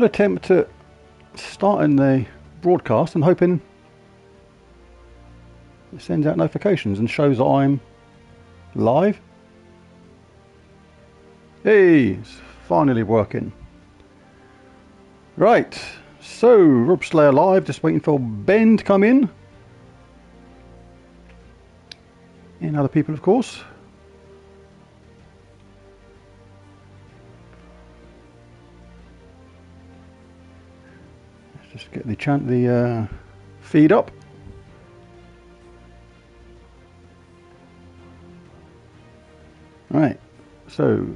Attempt at starting the broadcast and hoping it sends out notifications and shows that I'm live. Hey, it's finally working. Right, so Robslayer live, just waiting for Ben to come in. And other people, of course. Let's just get the feed up. Right, so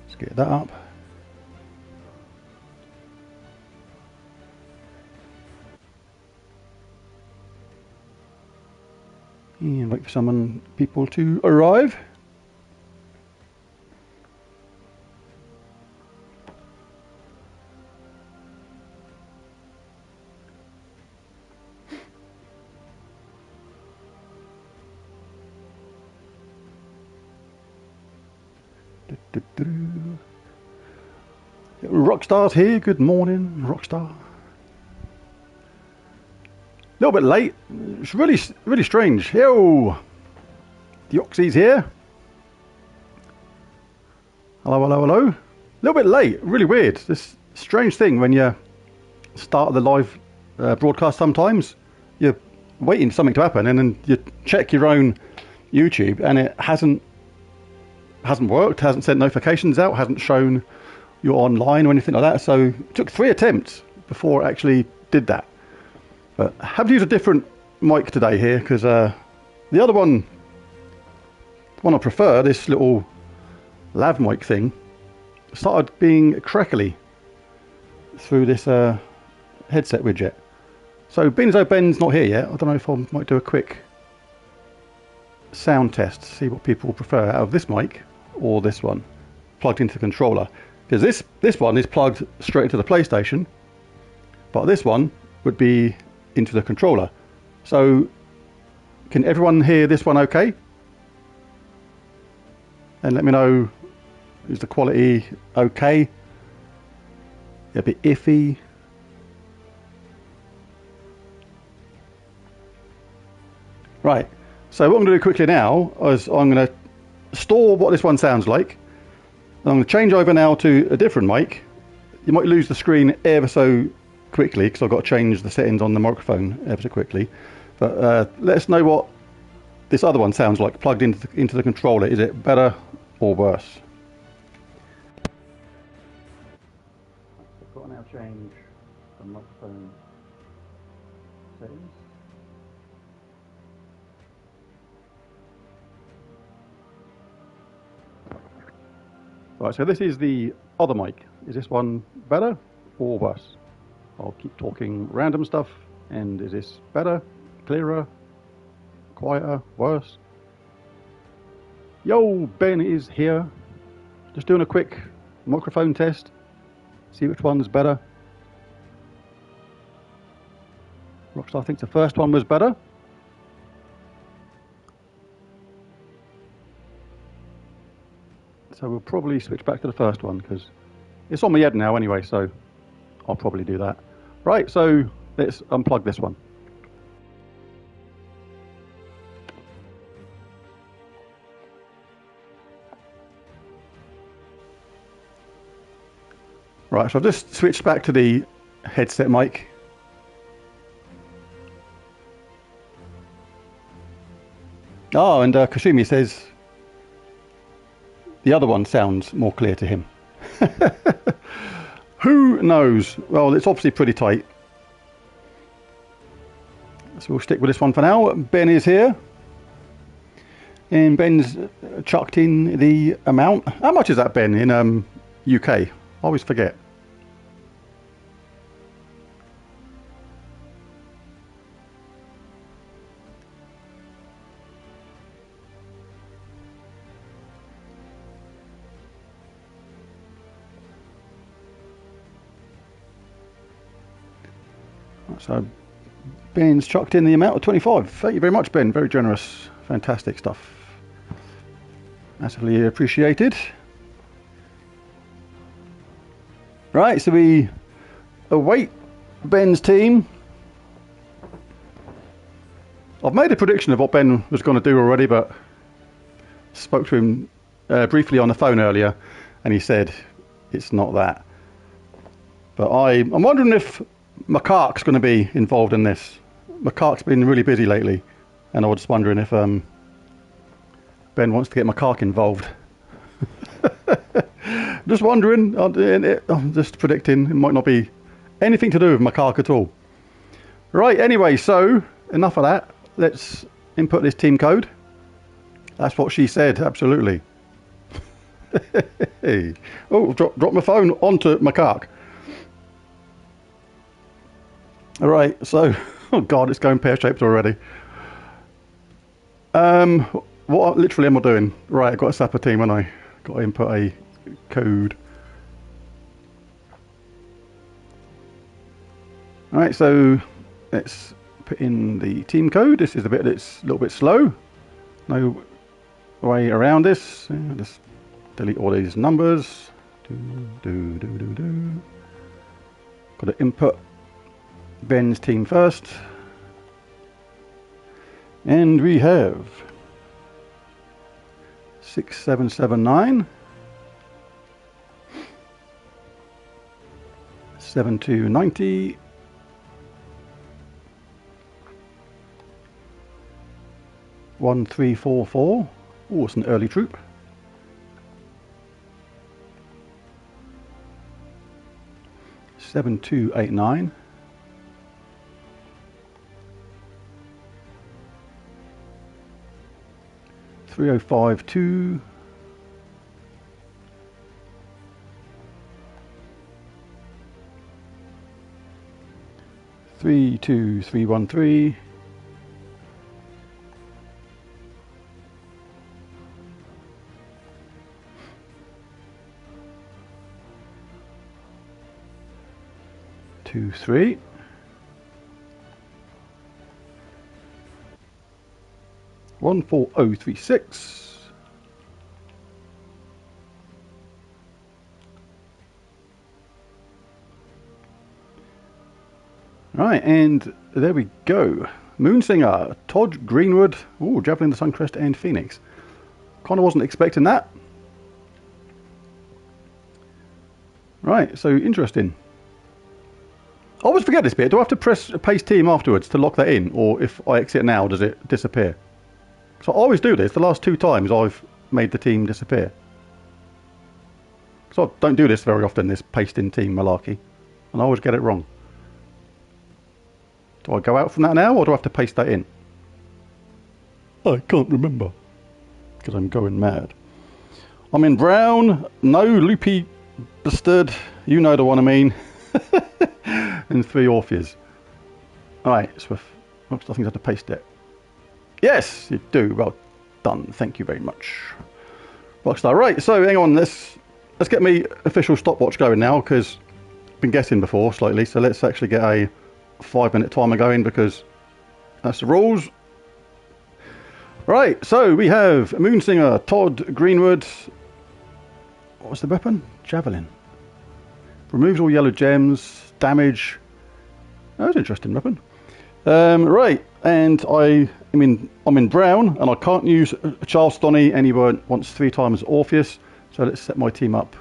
let's get that up. And wait for people to arrive. Rockstar's here. Good morning, Rockstar. A little bit late. It's really strange. Yo, Deoxy's here. Hello. A little bit late. Really weird. This strange thing when you start the live broadcast. Sometimes you're waiting for something to happen, and then you check your own YouTube, and it hasn't worked. Hasn't sent notifications out. Hasn't shown you're online or anything like that. So it took 3 attempts before it actually did that. But I have to use a different mic today here because the other one, the one I prefer, this little lav mic thing, started being crackly through this headset widget. So being as though Ben's not here yet, I don't know if I might do a quick sound test, see what people prefer out of this mic or this one plugged into the controller. Because this one is plugged straight into the PlayStation, but this one would be into the controller. So can everyone hear this one okay? And let me know, is the quality okay? A bit iffy? Right, so what I'm going to do quickly now is I'm going to store what this one sounds like. And I'm going to change over now to a different mic. You might lose the screen ever so quickly because I've got to change the settings on the microphone ever so quickly. But let us know what this other one sounds like plugged into the controller. Is it better or worse? I've got to now change the microphone settings. Right, so this is the other mic. Is this one better or worse? I'll keep talking random stuff. And is this better, clearer, quieter, worse? Yo, Ben is here. Just doing a quick microphone test. See which one's better. Rockstar thinks the first one was better. So we'll probably switch back to the first one because it's on my head now anyway, so I'll probably do that. Right, so let's unplug this one. Right, so I've just switched back to the headset mic. Oh, and Kashumi says the other one sounds more clear to him. Who knows? Well, it's obviously pretty tight. So we'll stick with this one for now. Ben is here. And Ben's chucked in the amount. How much is that, Ben, in UK? I always forget. So Ben's chucked in the amount of 25. Thank you very much, Ben. Very generous. Fantastic stuff. Massively appreciated. Right, so we await Ben's team. I've made a prediction of what Ben was going to do already, but spoke to him briefly on the phone earlier, and he said it's not that. But I'm wondering if McCark's going to be involved in this. McCark's been really busy lately, and I was just wondering if Ben wants to get McCark involved. Just wondering. I'm just predicting it might not be anything to do with McCark at all. Right, anyway, so enough of that. Let's input this team code. That's what she said, absolutely. Oh, drop my phone onto McCark. All right, so, oh God, it's going pear-shaped already. What literally am I doing? Right, I've got to set up a team, and I got to input a code. All right, so let's put in the team code. This is the bit that's a little bit slow. No way around this. Just delete all these numbers. Got to input Ben's team first. And we have 6779 7290 1344. Oh, it's an early troop. Seven two eight nine. 3052. 32313. 23. 14036. Right, and there we go. Moonsinger, Todd Greenwood, ooh, Javelin, the Suncrest, and Phoenix. Kind of wasn't expecting that. Right, so interesting. I always forget this bit. Do I have to press paste team afterwards to lock that in? Or if I exit now, does it disappear? So I always do this. The last 2 times I've made the team disappear. So I don't do this very often, this paste in team malarkey. And I always get it wrong. Do I go out from that now, or do I have to paste that in? I can't remember. Because I'm going mad. I'm in brown. No loopy bastard. You know the one I mean. And 3 Orpheus. Alright, so I think I have to paste it. Yes, you do. Well done. Thank you very much. Rockstar. Right, so hang on. Let's get me official stopwatch going now, because I've been guessing before slightly. So let's actually get a 5-minute timer going, because that's the rules. Right, so we have Moonsinger, Todd Greenwood. What was the weapon? Javelin. Removes all yellow gems, damage. That was an interesting weapon. Right, and I'm in brown, and I can't use Charleston anywhere once 3 times Orpheus. So let's set my team up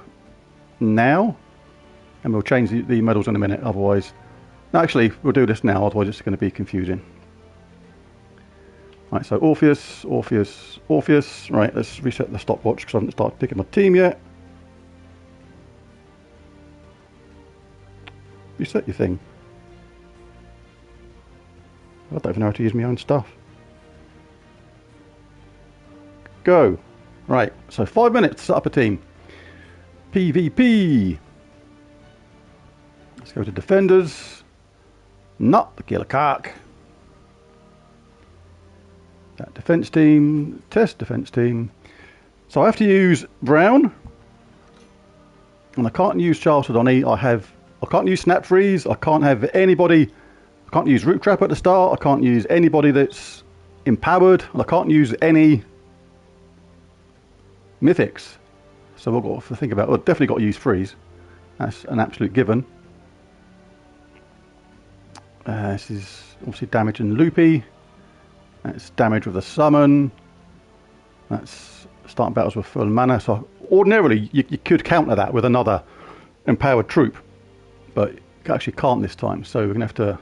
now, and we'll change the medals in a minute. Otherwise, no, actually, we'll do this now. Otherwise, it's going to be confusing. Right, so Orpheus, Orpheus, Orpheus. Right, let's reset the stopwatch because I haven't started picking my team yet. Reset your thing. I don't even know how to use my own stuff. Go. Right, so 5 minutes to set up a team. PvP. Let's go to defenders. Not the killer cock. That defense team. Test defense team. So I have to use brown. And I can't use Charleston. I can't use Snap Freeze. I can't have anybody. I can't use Root Trap at the start. I can't use anybody that's empowered. And I can't use any mythics. So we've got to think about. I've definitely got to use Freeze. That's an absolute given. This is obviously damage and loopy. That's damage with a summon. That's starting battles with full mana. So ordinarily you could counter that with another empowered troop, but you actually can't this time. So we're going to have to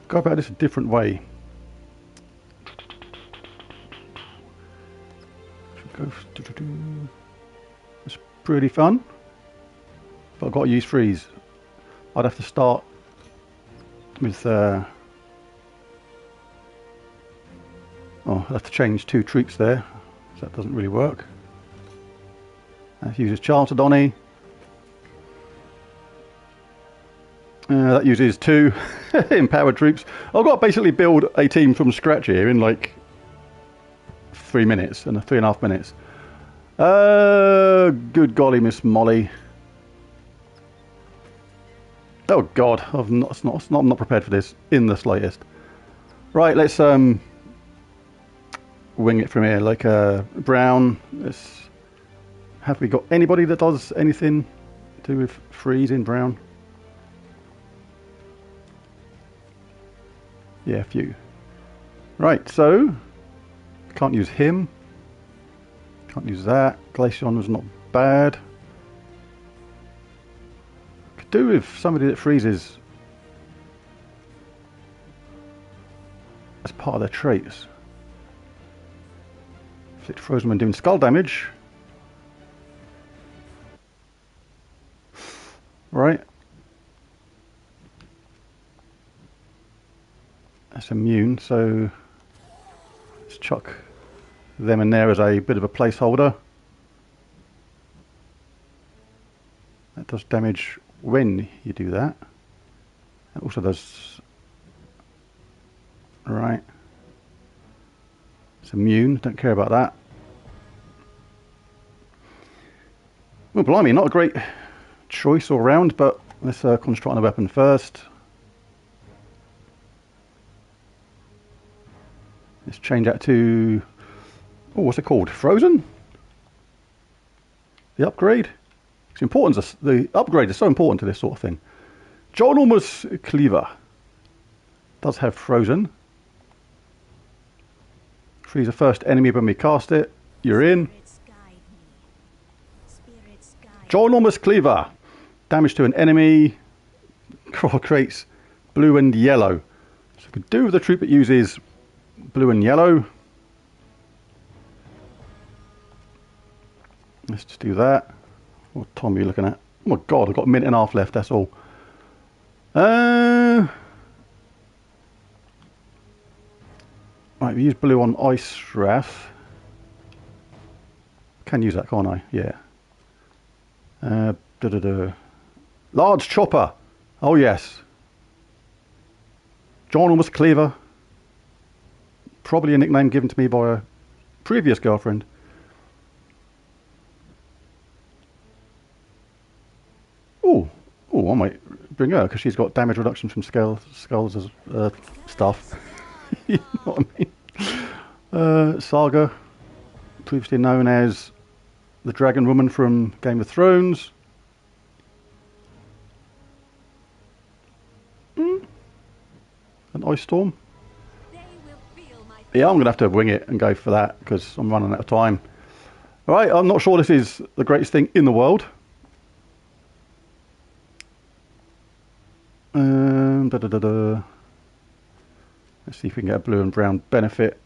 go about this a different way. It's pretty fun, but I've got to use freeze. I'd have to start with oh, I'll have to change 2 troops there, so that doesn't really work. That uses Chalcedony. That uses 2 empowered troops. I've got to basically build a team from scratch here in like 3 minutes and 3.5 minutes. Good golly, Miss Molly. Oh God, I'm not prepared for this in the slightest. Right, let's wing it from here. Like Brown. Have we got anybody that does anything to do with freeze in Brown? Yeah, a few. Right, so can't use him. Can't use that. Glaceon was not bad. Could do with somebody that freezes as part of their traits. Inflict frozen when doing skull damage. Right. That's immune, so let's chuck them in there as a bit of a placeholder. That does damage when you do that. It also does... Right. It's immune, don't care about that. Well, blimey, not a great choice all round, but let's concentrate on the weapon first. Let's change that to... Oh, what's it called? Frozen? The upgrade? It's important. The upgrade is so important to this sort of thing. Ginormous Cleaver does have Frozen. Freeze the first enemy when we cast it. You're in. Ginormous Cleaver. Damage to an enemy. Creates blue and yellow. So we could do with the troop that uses blue and yellow. Let's just do that. What time are you looking at? Oh my God, I've got a minute and a half left, that's all. Right, we use blue on Ice Wrath. Can use that, can't I? Yeah. Large Chopper. Oh yes. Ginormous Cleaver. Probably a nickname given to me by a previous girlfriend. Oh, I might bring her because she's got damage reduction from skulls as stuff. You know what I mean? Saga, previously known as the Dragon Woman from Game of Thrones. An Ice Storm. Yeah, I'm going to have to wing it and go for that because I'm running out of time. Alright, I'm not sure this is the greatest thing in the world. Let's see if we can get a blue and brown benefit.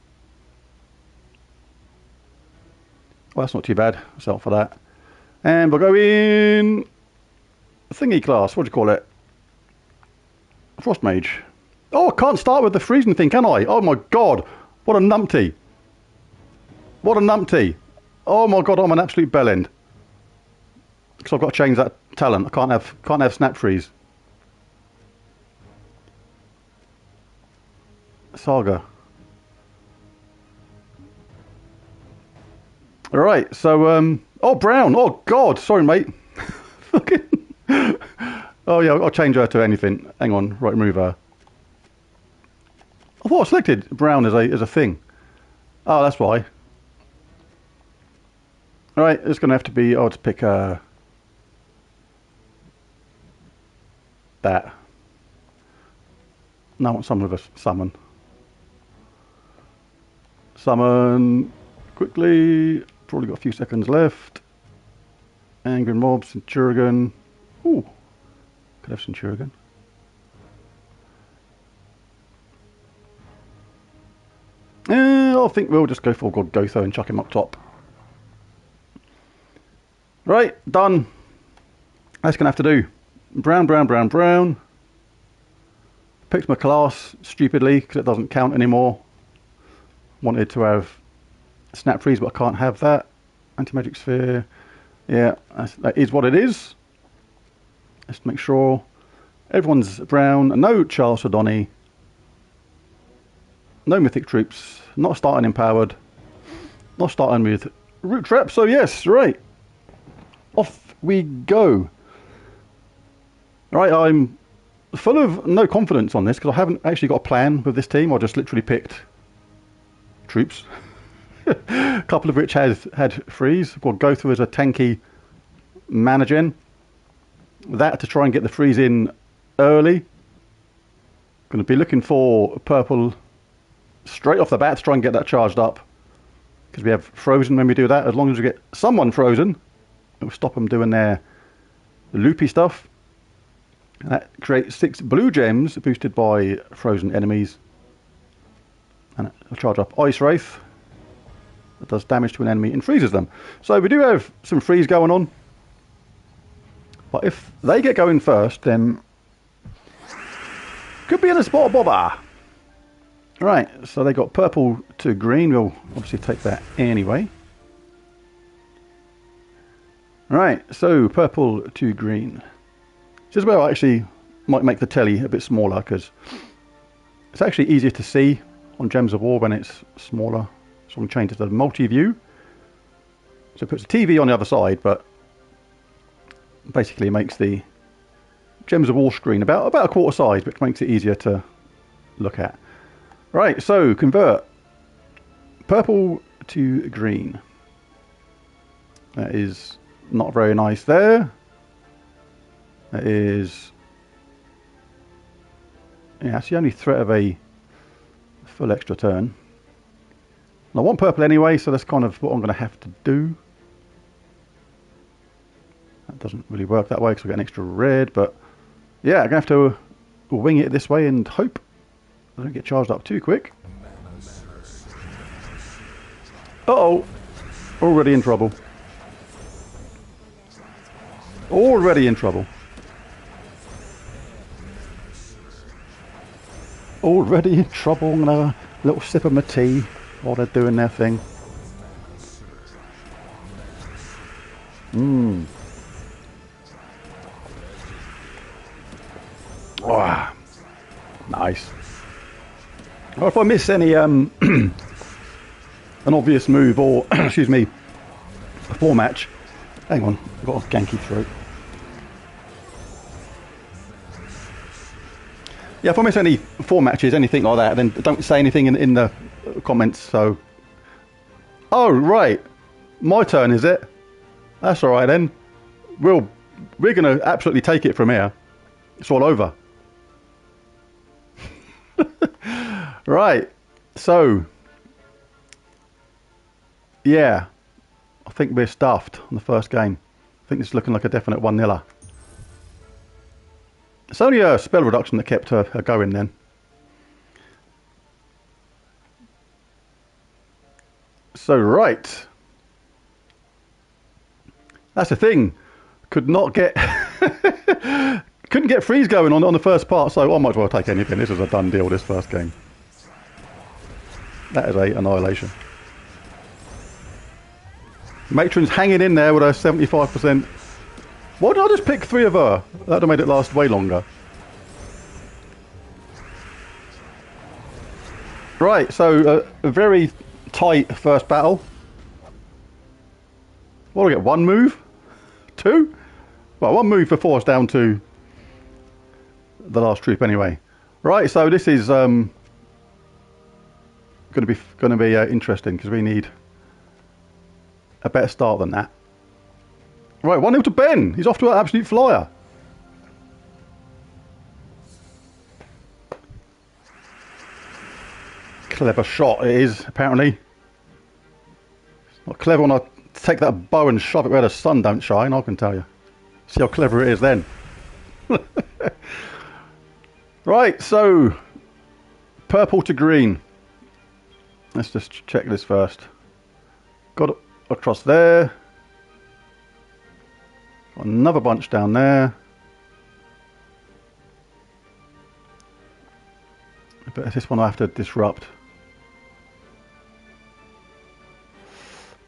Well, that's not too bad. Let's opt for that. And we'll go in thingy class. What do you call it? Frost Mage. Oh, I can't start with the freezing thing, can I? Oh my God. What a numpty. What a numpty. Oh my God, I'm an absolute bellend. Because I've got to change that talent. I can't have snap freeze. Saga. Alright, so oh, brown. Oh God, sorry mate. Oh yeah, I'll change her to anything. Hang on, right, move her. I thought I selected brown as a thing. Oh, that's why. Alright, it's gonna have to be, I'll just pick a that. Now I want someone with a summon. Summon quickly. Probably got a few seconds left. Angry Mob, Centurion. Ooh, could have Centurion. I think we'll just go for Gotho and chuck him up top. Right, done. That's going to have to do. Brown, brown, brown, brown. Picked my class stupidly because it doesn't count anymore. Wanted to have Snap Freeze, but I can't have that. Anti-Magic Sphere. Yeah, that is what it is. Let's make sure everyone's brown. No Charles Sodoni. No Mythic Troops. Not starting Empowered. Not starting with Root Trap. So yes, right. Off we go. Right, I'm full of no confidence on this because I haven't actually got a plan with this team. I just literally picked troops. A couple of which had freeze. I've got Gotho as a tanky mana gen. That to try and get the freeze in early. Going to be looking for purple straight off the bat to try and get that charged up. Because we have frozen when we do that. As long as we get someone frozen, it will stop them doing their loopy stuff. And that creates 6 blue gems boosted by frozen enemies. And it'll charge up Ice Wraith. That does damage to an enemy and freezes them. So we do have some freeze going on. But if they get going first, then could be in a spot bobber. Right, so they got purple to green. We'll obviously take that anyway. Right, so purple to green. This is where I actually might make the telly a bit smaller because it's actually easier to see on Gems of War when it's smaller. So I'm going to change it to multi-view. So it puts the TV on the other side, but basically makes the Gems of War screen about a quarter size, which makes it easier to look at. Right, so convert purple to green. That is not very nice there. That is, yeah, that's the only threat of a full extra turn. I want purple anyway, so that's kind of what I'm going to have to do. That doesn't really work that way because I get an extra red, but yeah, I'm going to have to wing it this way and hope I don't get charged up too quick. Uh-oh, already in trouble. Already in trouble. Already in trouble. I'm going to have a little sip of my tea while they're doing their thing. Mmm. Wow. Nice. Well, if I miss any an obvious move or excuse me, a 4 match. Hang on, I've got a ganky throat. Yeah, if I miss any 4 matches, anything like that, then don't say anything in the comments. So, oh right, my turn, is it? That's all right then. We're gonna absolutely take it from here. It's all over. Right, so yeah, I think we're stuffed on the first game. I think it's looking like a definite 1-0. It's only a spell reduction that kept her going then. So right, that's the thing. Could not get, couldn't get freeze going on the first part. So I might as well take anything. This is a done deal. This first game. That is a annihilation. Matron's hanging in there with her 75%. Why did I just pick 3 of her? That would have made it last way longer. Right, so a very tight first battle. What do I get? 1 move? 2? Well, 1 move before it's down to the last troop anyway. Right, so this is going to be interesting because we need a better start than that. Right, 1-0 to Ben. He's off to an absolute flyer. clever shot it is, apparently. It's not clever when I take that bow and shove it where the sun don't shine, I can tell you. See how clever it is then. Right, so purple to green. Let's just check this first. Got it across there. Got another bunch down there. But this one I have to disrupt.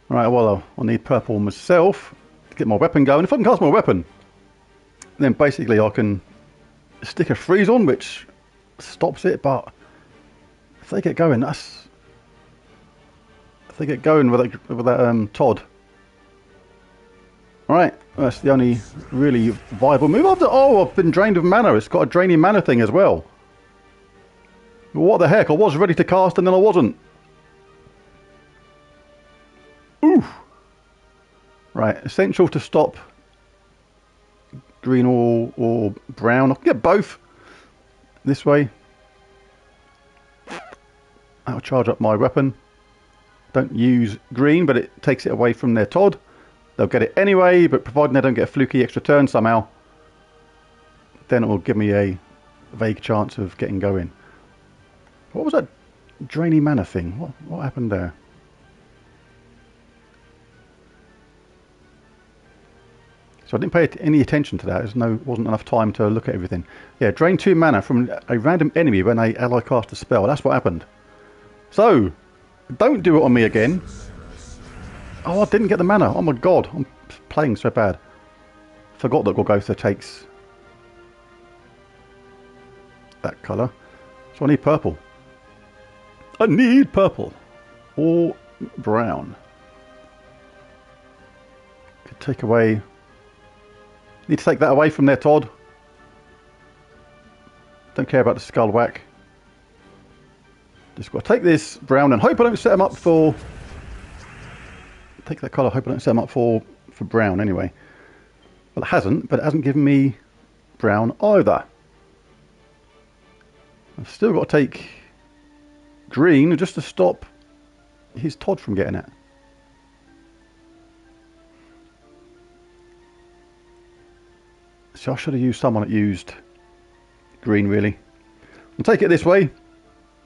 Right, well, I'll need purple myself to get my weapon going. If I can cast my weapon, then basically I can stick a freeze on, which stops it. But if they get going, if they get going with that Todd. Alright, that's the only really viable move. I've been drained of mana. It's got a draining mana thing as well. What the heck? I was ready to cast and then I wasn't. Ooh. Right, essential to stop green or brown. I can get both this way. I'll charge up my weapon. Don't use green, but it takes it away from their Todd. They'll get it anyway, but providing they don't get a fluky extra turn somehow, then it will give me a vague chance of getting going. What was that draining mana thing? What happened there? So I didn't pay any attention to that. Wasn't enough time to look at everything. Yeah, drain 2 mana from a random enemy when a ally cast a spell. That's what happened. So, don't do it on me again. Oh, I didn't get the mana. Oh my god, I'm playing so bad. Forgot that Gorgotha takes that colour. So I need purple. I need purple. Or brown. Could take away... Need to take that away from their Todd. Don't care about the skull whack. Just got to take this brown and hope I don't set them up for... Take that colour, hope I don't set them up for brown anyway. Well, it hasn't, but it hasn't given me brown either. I've still got to take green just to stop his Todd from getting it. So I should have used someone that used green, really. I'll take it this way,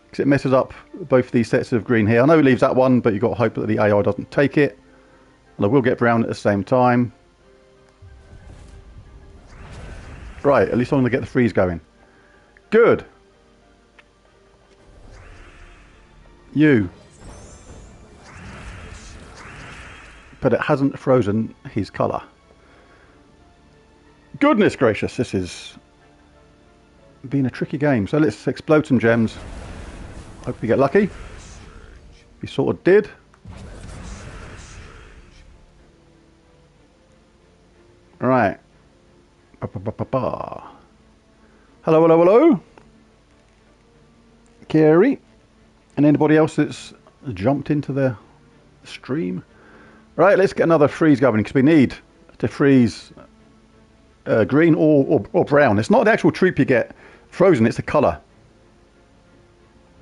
because it messes up both these sets of green here. I know it leaves that one, but you've got to hope that the AI doesn't take it. And I will get brown at the same time. Right, at least I'm going to get the freeze going. Good. You. But it hasn't frozen his colour. Goodness gracious, this is been a tricky game. So let's explode some gems. Hope we get lucky. We sort of did. Right. Hello, hello, hello. Carrie. And anybody else that's jumped into the stream. Right, let's get another freeze going, because we need to freeze green or brown. It's not the actual troop you get frozen, it's the colour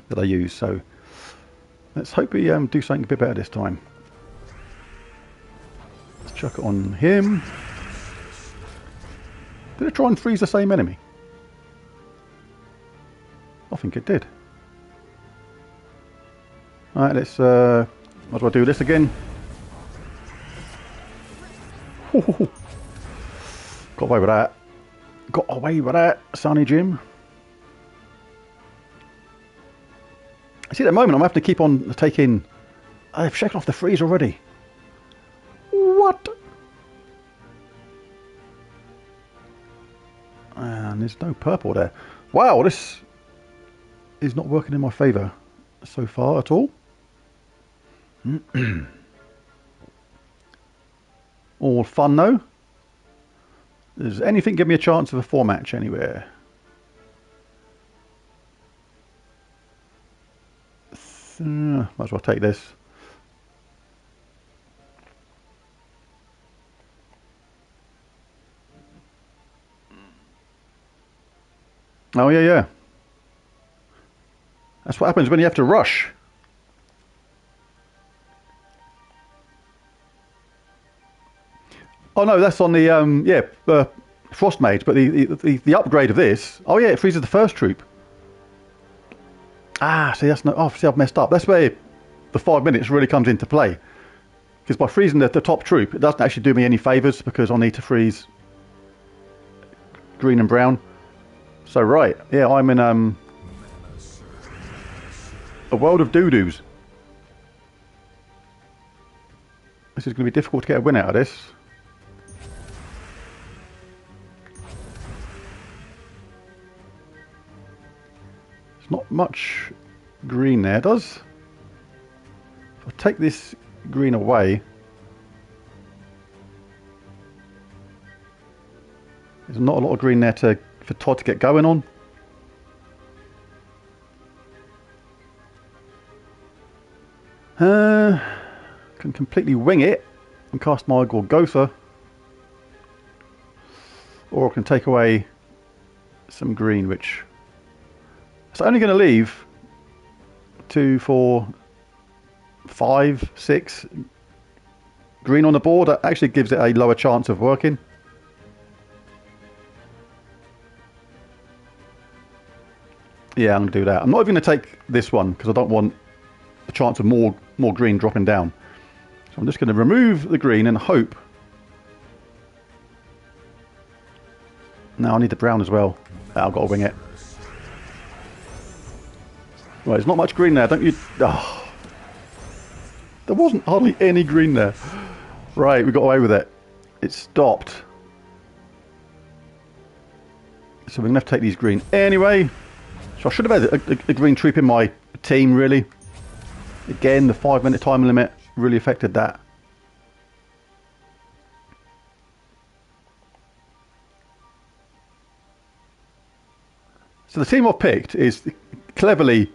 that I use. So let's hope we do something a bit better this time. Let's chuck it on him. Did it try and freeze the same enemy? I think it did. Alright, let's might as well do this again. Got away with that. Got away with that, Sonny Jim. See, at the moment I'm having to keep on taking... I've shaken off the freeze already. What? And there's no purple there. Wow, this is not working in my favour so far at all. All fun though. Does anything give me a chance of a 4-match anywhere? Might as well take this. Oh yeah. That's what happens when you have to rush. Oh no, that's on the Frost Mage, but the upgrade of this. Oh yeah, it freezes the first troop. Ah, see that's no. Oh, see I've messed up. That's where the 5 minutes really comes into play. Because by freezing the top troop, it doesn't actually do me any favours because I need to freeze green and brown. So right, yeah, I'm in a world of doo-doos. This is going to be difficult to get a win out of this. There's not much green there, does? If I take this green away, there's not a lot of green there for Todd to get going on. Can completely wing it and cast my Gorgotha, or I can take away some green, which it's only going to leave 2, 4, 5, 6 green on the board. That actually gives it a lower chance of working. Yeah, I'm going to do that. I'm not even going to take this one because I don't want the chance of more green dropping down. So I'm just going to remove the green and hope. Now I need the brown as well. I've got to wing it. Right, there's not much green there, don't you? Oh, there wasn't hardly any green there. Right, we got away with it. It stopped. So we're going to have to take these green anyway. So I should have had a green troop in my team, really. Again, the 5 minute time limit really affected that. So the team I've picked is cleverly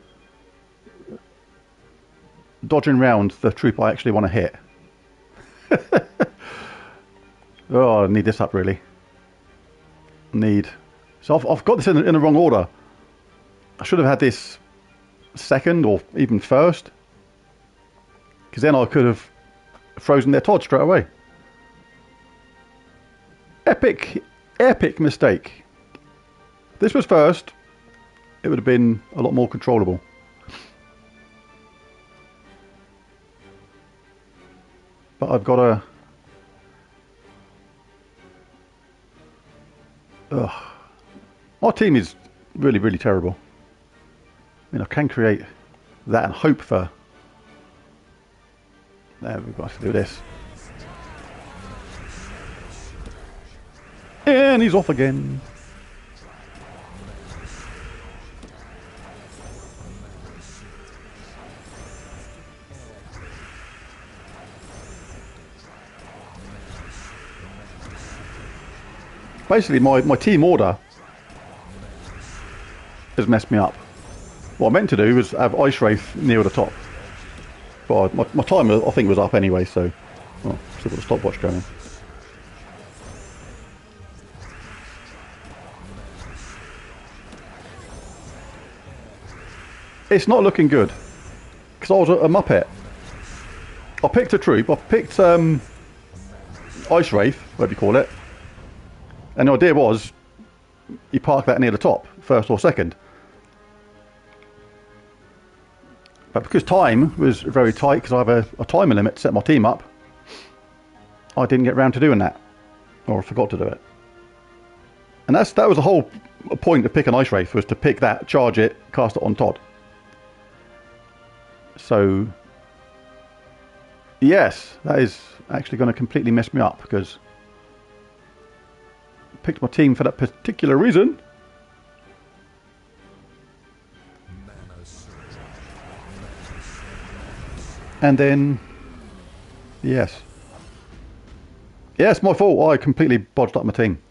dodging around the troop I actually want to hit. Oh, I need this up really. So I've got this in the wrong order. I should have had this second or even first, because then I could have frozen their Todd straight away. Epic mistake. If this was first, it would have been a lot more controllable. But I've got to... Ugh. My team is really, really terrible. I mean, I can create that and hope for... There, we've got to do this. And he's off again. Basically, my team order has messed me up. What I meant to do was have Ice Wraith near the top. But my timer, I think, was up anyway, so... Oh, still got the stopwatch going on. It's not looking good. Because I was a muppet. I picked a troop. I picked Ice Wraith, whatever you call it. And the idea was, you park that near the top, first or second. But because time was very tight, because I have a timer limit to set my team up, I didn't get round to doing that. Or I forgot to do it. And that was the whole point of picking Ice Wraith, was to pick that, charge it, cast it on Todd. So, yes, that is actually going to completely mess me up, because I picked my team for that particular reason. And then, yes. Yeah, it's my fault. I completely bodged up my team.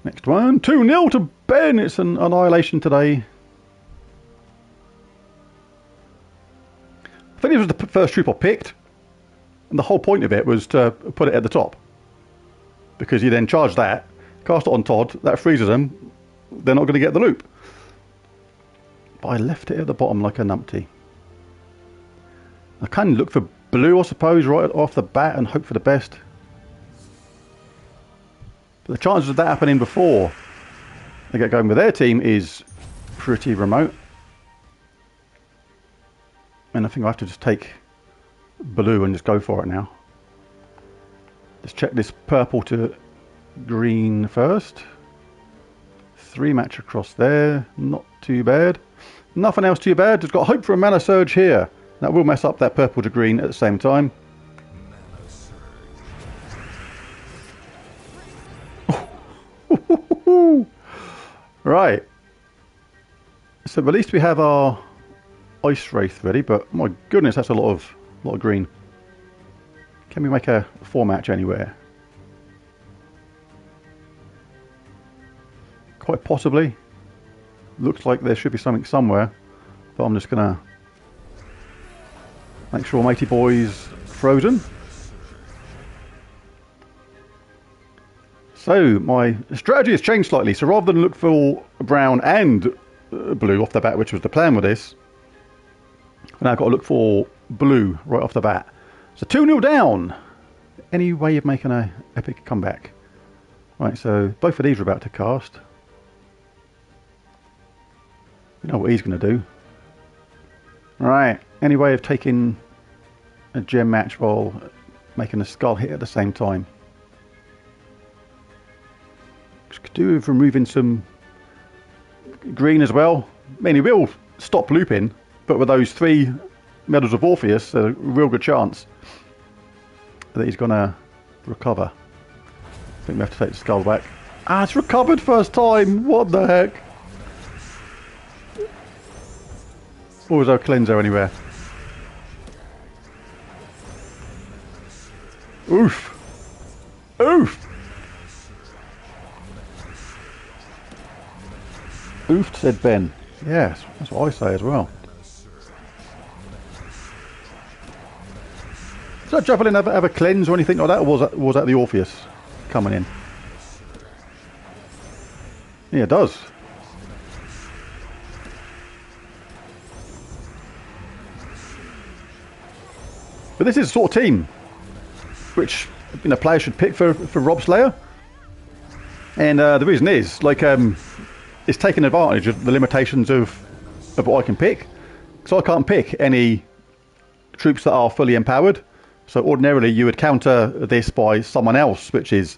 Next one, 2-0 to Ben. It's an annihilation today. I think it was the first troop I picked. And the whole point of it was to put it at the top. Because you then charge that, cast it on Todd, that freezes them, they're not going to get the loop. But I left it at the bottom like a numpty. I can look for blue, I suppose, right off the bat and hope for the best. But the chances of that happening before they get going with their team is pretty remote. And I think I have to just take blue and just go for it now. Let's check this purple to green first. 3 match across there, not too bad. Nothing else too bad, just got hope for a mana surge here. That will mess up that purple to green at the same time. Right. So at least we have our Ice Wraith ready, but my goodness, that's a lot of green. Can we make a 4 match anywhere? Quite possibly. Looks like there should be something somewhere, but I'm just gonna make sure Matey Boy's frozen. So my strategy has changed slightly. So rather than look for brown and blue off the bat, which was the plan with this, I've now got to look for blue right off the bat. So 2-0 down. Any way of making an epic comeback? Right, so both of these are about to cast. You know what he's going to do. Right, any way of taking a gem match while making a skull hit at the same time? Could do with removing some green as well. I mean, he will stop looping, but with those 3 Medals of Orpheus, a real good chance that he's going to recover. I think we have to take the skull back. Ah, it's recovered first time! What the heck? Or was our cleanser anywhere? Oof! Oof! Oof, said Ben. Yes, that's what I say as well. Does that Javelin have a cleanse or anything like that, or was that the Orpheus coming in? Yeah, it does. But this is the sort of team which players should pick for Robslayer. And the reason is, like, it's taking advantage of the limitations of what I can pick. So I can't pick any troops that are fully empowered. So ordinarily you would counter this by someone else which is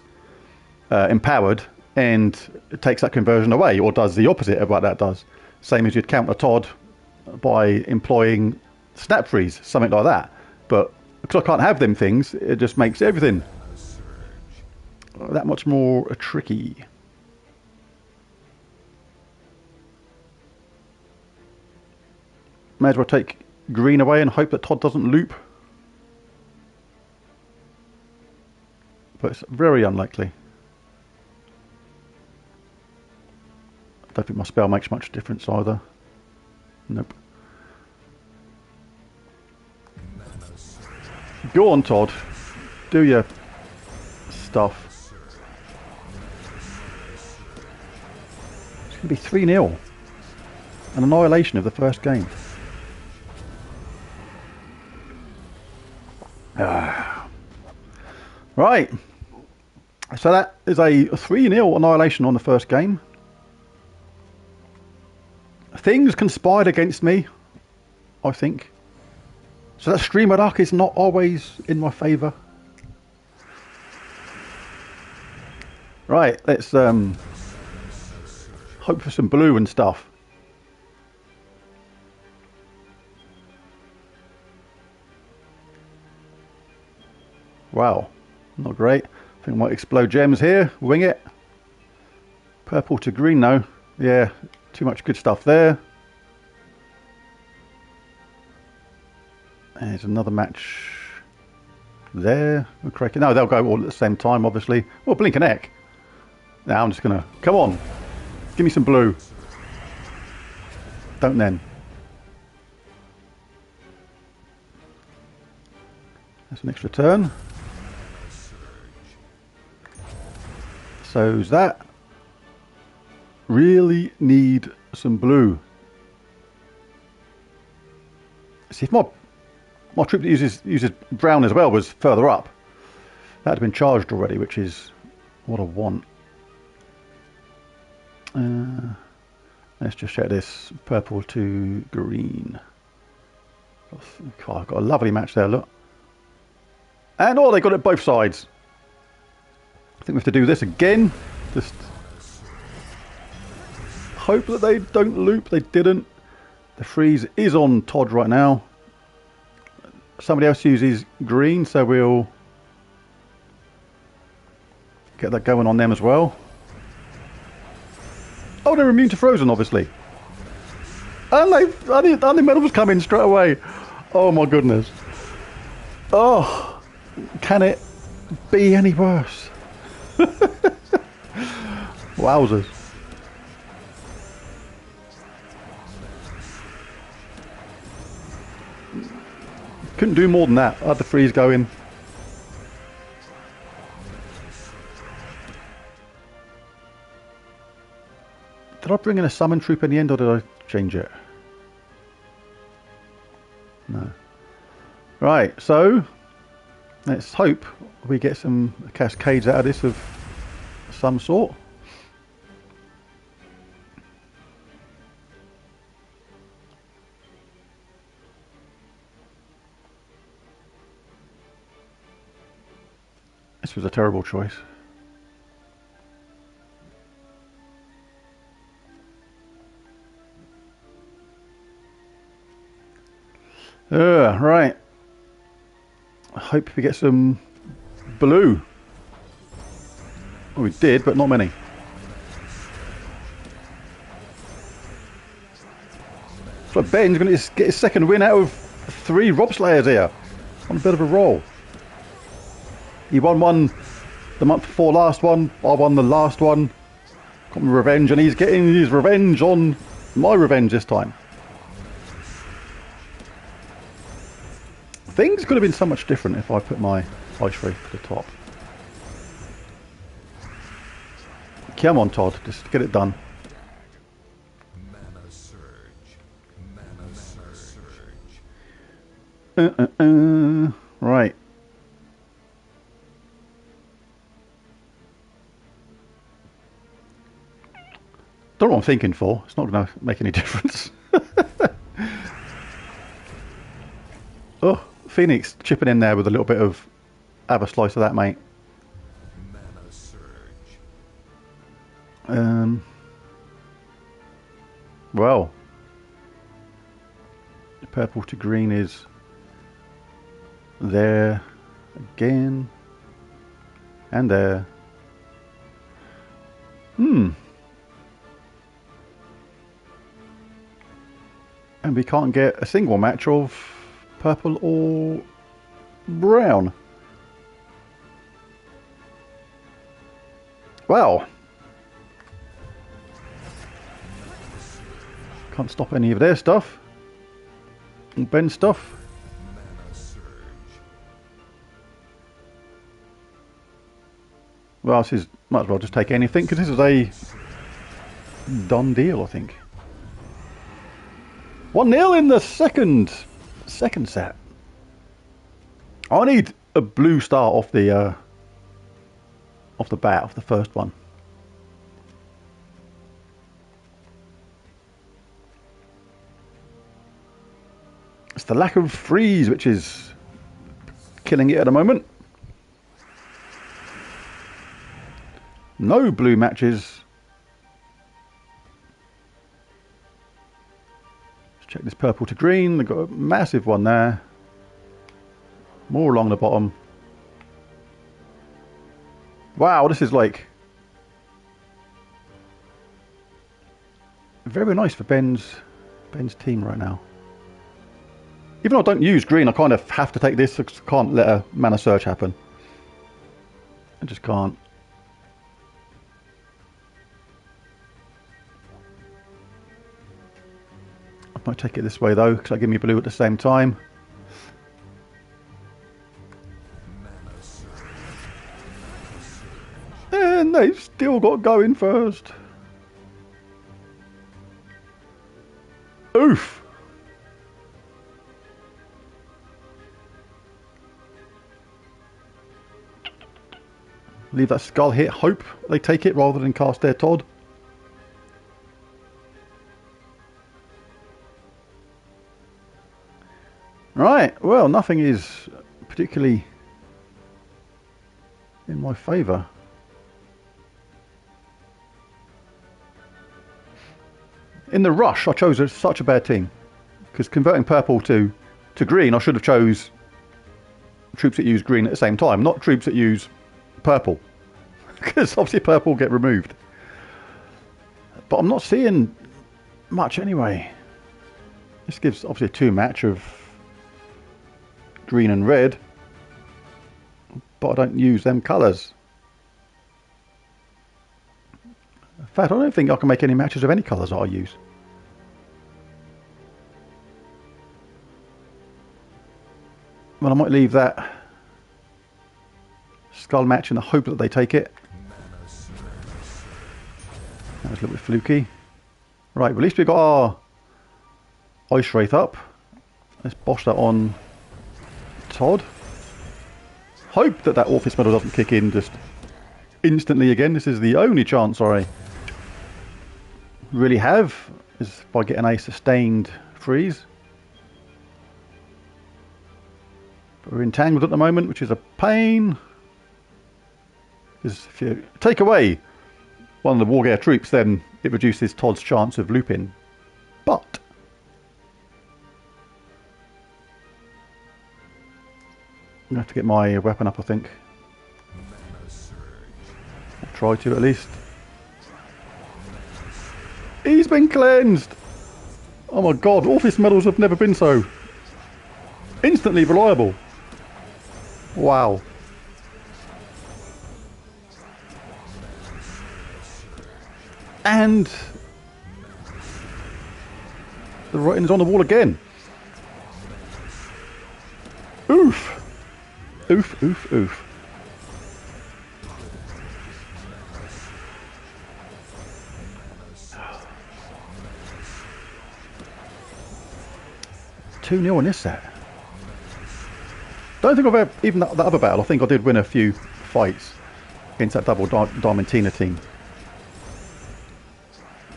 empowered, and it takes that conversion away, or does the opposite of what that does. Same as you'd counter Todd by employing snap freeze, something like that. But because I can't have them things, it just makes everything that much more tricky. May as well take green away and hope that Todd doesn't loop. But it's very unlikely. I don't think my spell makes much difference either. Nope. Go on, Todd. Do your stuff. It's going to be 3-0. An annihilation of the first game. Right. So that is a 3-0 annihilation on the first game. Things conspired against me, I think. So that streamer luck is not always in my favour. Right, let's hope for some blue and stuff. Wow, not great. I think I might explode gems here. Wing it. Purple to green though. Yeah, too much good stuff there. There's another match there. We're cracking. No, they'll go all at the same time, obviously. Well, blink an neck. Now I'm just gonna. Come on, give me some blue. Don't then. That's an extra turn. So's that. Really need some blue. See, if my troop that uses brown as well was further up, that had been charged already, which is what I want. Let's just check this. Purple to green. Oh, I've got a lovely match there, look. And oh, they got it both sides. I think we have to do this again. Just hope that they don't loop. They didn't. The freeze is on Todd right now. Somebody else uses green, so we'll get that going on them as well. Oh, they're immune to frozen, obviously. And the medals coming straight away. Oh my goodness. Oh, can it be any worse? Wowzers. Couldn't do more than that. I had the freeze going. Did I bring in a summon troop in the end, or did I change it? No. Right, so let's hope we get some cascades out of this of some sort. This was a terrible choice. Right. I hope we get some blue. Well, we did, but not many. So Ben's going to get his second win out of 3 Robslayers here. On a bit of a roll. He won one the month before last one. I won the last one. Got my revenge, and he's getting his revenge on my revenge this time. Things could have been so much different if I put my ice ray at the top. Come on, Todd, just get it done. Mana surge. Mana surge. Right. Don't know what I'm thinking for. It's not going to make any difference. Oh, Phoenix chipping in there with a little bit of have a slice of that, mate. Mana surge. Well, purple to green is there again, and there. And we can't get a single match of purple or brown. Wow. Can't stop any of their stuff. And Ben's stuff. Mana surge. Well, this is, might as well just take anything, because this is a done deal, I think. 1-0 in the second set. I need a blue start off the bat, off the first one. It's the lack of freeze which is killing it at the moment. No blue matches. Check this purple to green. They've got a massive one there. More along the bottom. Wow, this is like very nice for Ben's team right now. Even though I don't use green, I kind of have to take this because I can't let a mana surge happen. I just can't. I might take it this way though, because that'll give me blue at the same time. And they've still got going first. Oof! Leave that skull hit. Hope they take it rather than cast their Todd. Right, well, nothing is particularly in my favour. In the rush, I chose such a bad team. Because converting purple to green, I should have chose troops that use green at the same time, not troops that use purple. Because obviously purple get removed. But I'm not seeing much anyway. This gives obviously a 2 match of green and red. But I don't use them colours. In fact, I don't think I can make any matches of any colours that I use. Well, I might leave that skull match in the hope that they take it. That was a little bit fluky. Right, well, at least we got our Ice Wraith up. Let's bosh that on Todd. Hope that Orpheus Medal doesn't kick in just instantly again. This is the only chance I really have, is by getting a sustained freeze. But we're entangled at the moment, which is a pain. Because if you take away one of the Wargear troops, then it reduces Todd's chance of looping. But I'm going to have to get my weapon up, I think. I'll try to at least. He's been cleansed! Oh my god, Orpheus medals have never been so instantly reliable. Wow. And the writing is on the wall again. Oof. Oof, oof, oof. Two 0 in this set. Don't think I've ever, even that other battle, I think I did win a few fights against that double Diamantina team.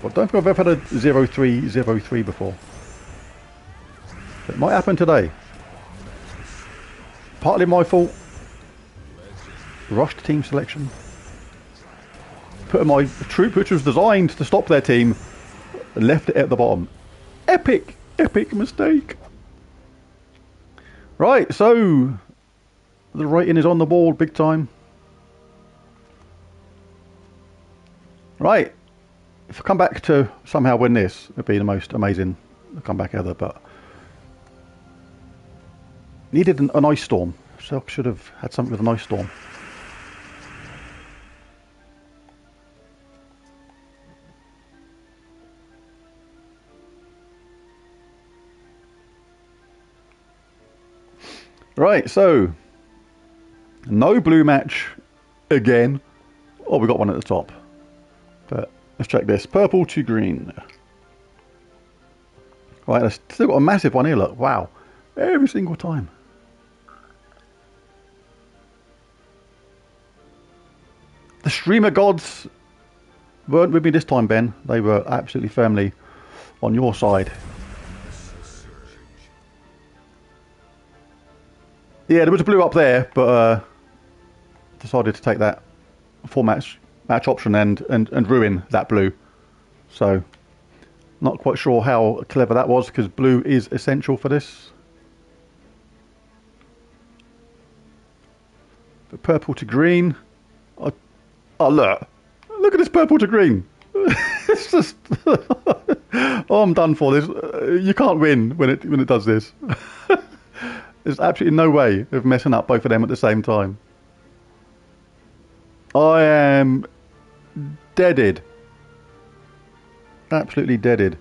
But don't think I've ever had a 0-3, 0-3 before. It might happen today. Partly my fault. Rushed team selection. Put my troop, which was designed to stop their team, and left it at the bottom. Epic, epic mistake. Right, so the rating is on the board big time. Right, if I come back to somehow win this, it'd be the most amazing comeback ever, but needed an ice storm, so I should have had something with an ice storm. Right, so no blue match again. Oh, we got one at the top. But let's check this. Purple to green. Right, I've still got a massive one here, look. Wow. Every single time. The streamer gods weren't with me this time, Ben. They were absolutely firmly on your side. Yeah, there was a blue up there, but decided to take that 4-match option and ruin that blue. So, not quite sure how clever that was, because blue is essential for this. But purple to green. Oh look at this purple to green. It's just, oh, I'm done for this. You can't win when it does this. There's absolutely no way of messing up both of them at the same time. I am deaded. Absolutely deaded.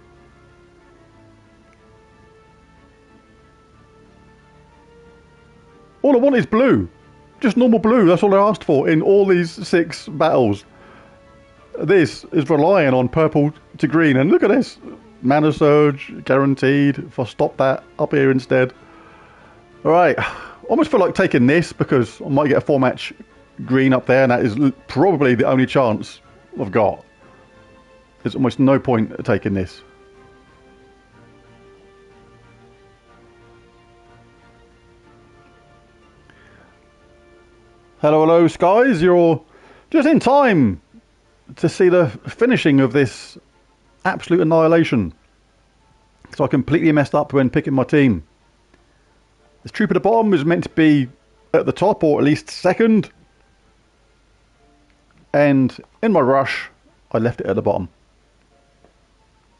All I want is blue. Just normal blue. That's all I asked for in all these 6 battles. This is relying on purple to green. And look at this. Mana Surge, guaranteed. If I stop that up here instead. Alright, almost feel like taking this because I might get a 4-match green up there, and that is probably the only chance I've got. There's almost no point taking this. Hello, hello, Skies. You're just in time to see the finishing of this absolute annihilation. So I completely messed up when picking my team. This troop at the bottom is meant to be at the top, or at least second. And in my rush, I left it at the bottom.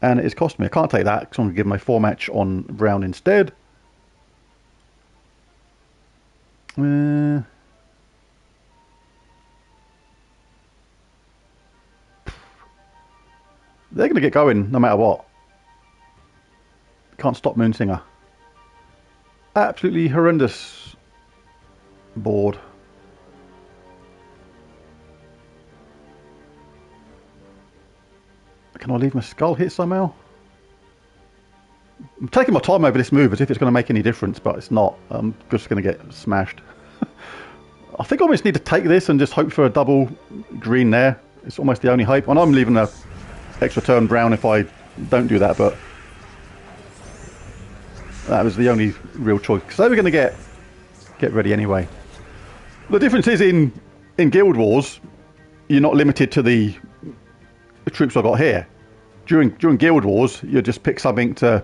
And it has cost me. I can't take that because I'm going to give my 4-match on brown instead. They're going to get going no matter what. Can't stop Moonsinger. Absolutely horrendous board. Can I leave my skull hit somehow? I'm taking my time over this move as if it's going to make any difference, but it's not. I'm just going to get smashed. I think I almost need to take this and just hope for a double green there. It's almost the only hope. And I'm leaving a extra turn brown if I don't do that, but that was the only real choice. Because they were going to get ready anyway. The difference is in Guild Wars, you're not limited to the troops I got here. During Guild Wars, you'd just pick something to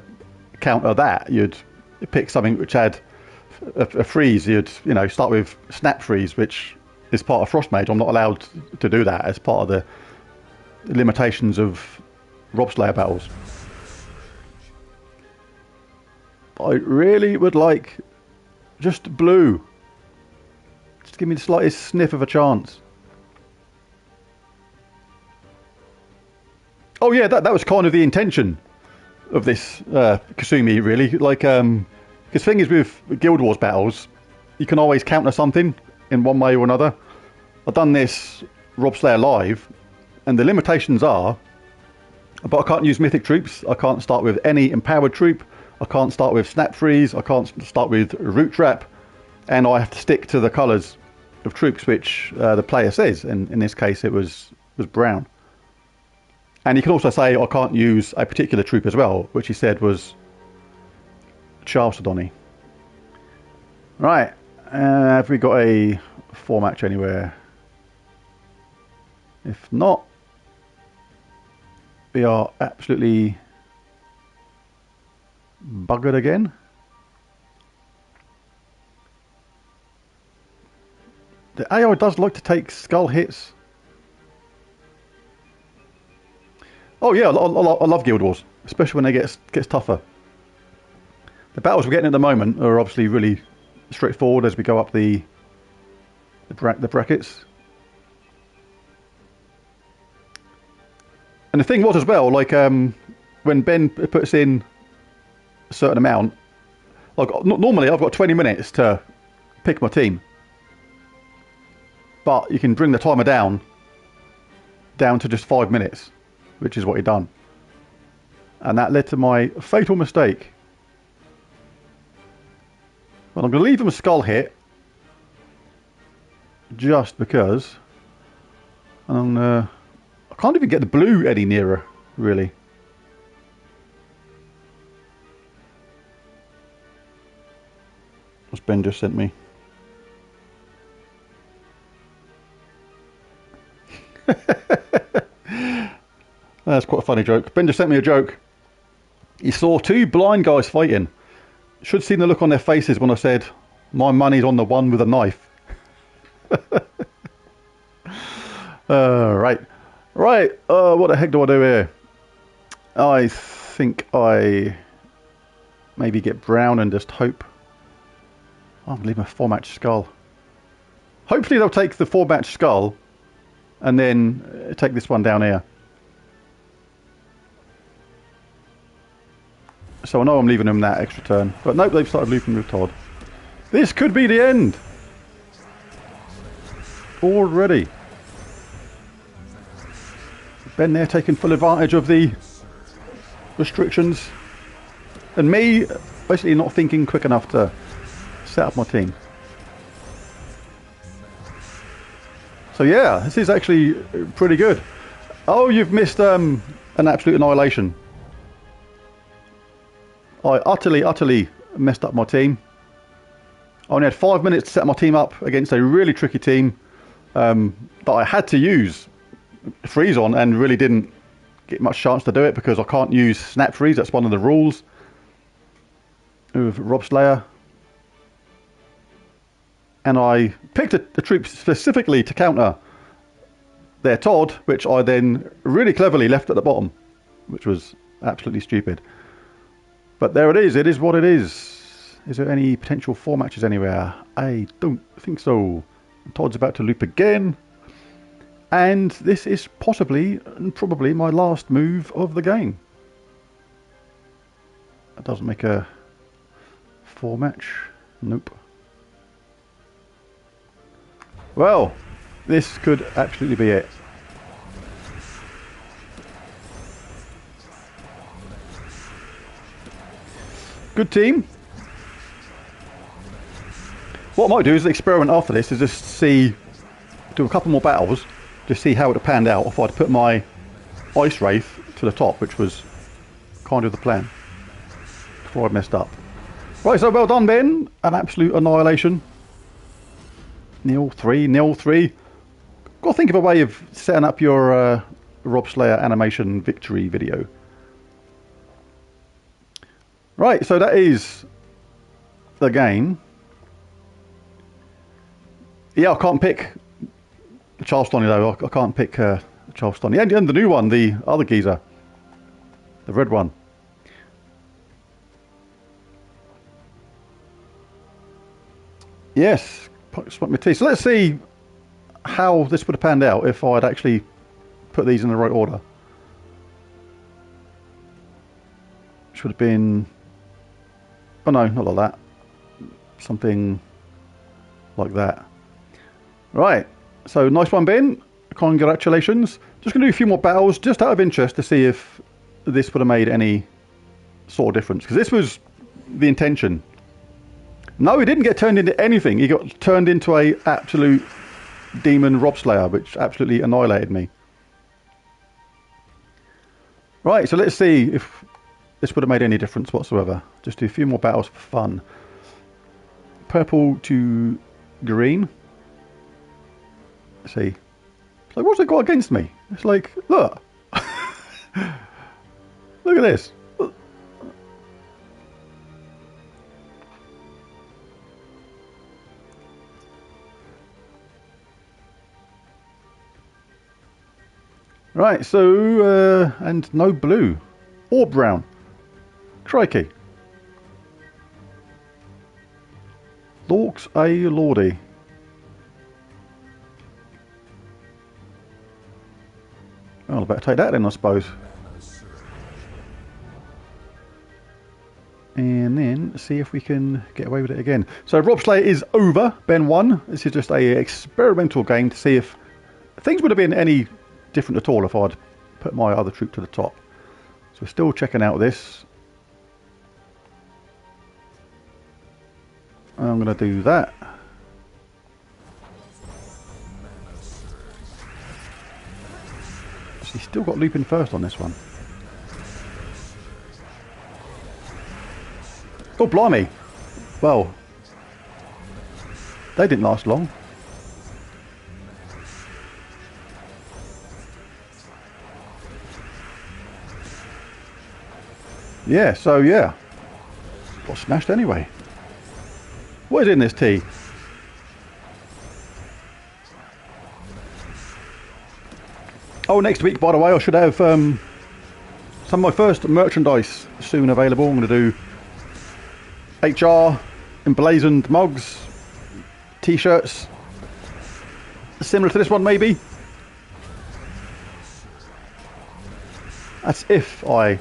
counter that. You'd pick something which had a freeze. You'd start with snap freeze, which is part of Frost Mage. I'm not allowed to do that as part of the limitations of Robslayer battles. I really would like just blue. Just give me the slightest sniff of a chance. Oh yeah, that was kind of the intention of this Kasumi, really. Like, because thing is with Guild Wars battles, you can always counter something in one way or another. I've done this Robslayer live, and the limitations are, but I can't use mythic troops. I can't start with any empowered troop. I can't start with snap freeze. I can't start with root trap, and I have to stick to the colours of troops which the player says. And in this case, it was brown. And you can also say I can't use a particular troop as well, which he said was Chalcedony. Right, have we got a 4-match anywhere? If not, we are absolutely buggered again. The AI does like to take skull hits. Oh yeah, I love Guild Wars, especially when it gets tougher. The battles we're getting at the moment are obviously really straightforward as we go up the brackets. And the thing was as well, like when Ben puts in a certain amount, like normally I've got 20 minutes to pick my team, but you can bring the timer down to just 5 minutes. Which is what he done. And that led to my fatal mistake. Well, I'm going to leave him a skull hit. Just because. And I can't even get the blue any nearer, really. What's Ben just sent me? That's quite a funny joke. Ben just sent me a joke. He saw 2 blind guys fighting. Should have seen the look on their faces when I said, my money's on the one with a knife. Right. What the heck do I do here? I think I maybe get brown and just hope. I'm going to leave my 4-match skull. Hopefully they'll take the 4-match skull and then take this one down here. So I know I'm leaving them that extra turn. But nope, they've started looping with Todd. This could be the end. Already. Ben there taking full advantage of the restrictions, and me basically not thinking quick enough to set up my team. So yeah, this is actually pretty good. Oh, you've missed an absolute annihilation. I utterly messed up my team. I only had 5 minutes to set my team up against a really tricky team that I had to use freeze on, and really didn't get much chance to do it because I can't use snap freeze. That's one of the rules of Robslayer. And I picked a troop specifically to counter their Todd, which I then really cleverly left at the bottom, which was absolutely stupid. But there it is. It is what it is. Is there any potential 4 matches anywhere? I don't think so. Todd's about to loop again. And this is possibly and probably my last move of the game. That doesn't make a 4 match. Nope. Well, this could absolutely be it. Good team. What I might do is experiment after this is just do a couple more battles, just see how it would have panned out if I'd put my Ice Wraith to the top, which was kind of the plan before I messed up. Right, so well done, Ben. An absolute annihilation. 0-3. Got to think of a way of setting up your Robslayer animation victory video. Right, so that is the game. Yeah, I can't pick Charleston though. I can't pick Charleston. And the new one, the other geezer, the red one. Yes, spot my tea. So let's see how this would have panned out if I'd actually put these in the right order. Which would have been, oh no, not like that. Something like that. Right, so nice one, Ben. Congratulations. Just going to do a few more battles just out of interest to see if this would have made any sort of difference. Because this was the intention. No, he didn't get turned into anything. He got turned into a absolute demon Robslayer, which absolutely annihilated me. Right, so let's see if this would have made any difference whatsoever. Just do a few more battles for fun. Purple to green. Let's see. It's like, what's it got against me? It's like, look. Look at this. Right, so, and no blue. Or brown. Crikey. Lorks a lordy. Well, I better take that then, I suppose. And then see if we can get away with it again. So Robslayer is over. Ben won. This is just a experimental game to see if things would have been any different at all if I'd put my other troop to the top. So we're still checking out this. I'm going to do that. She's still got looping first on this one. Oh, blimey. Well, they didn't last long. Yeah, so yeah. Got smashed anyway. What is in this tea? Oh, next week, by the way, I should have some of my first merchandise soon available. I'm going to do HR emblazoned mugs, t-shirts, similar to this one maybe. That's if I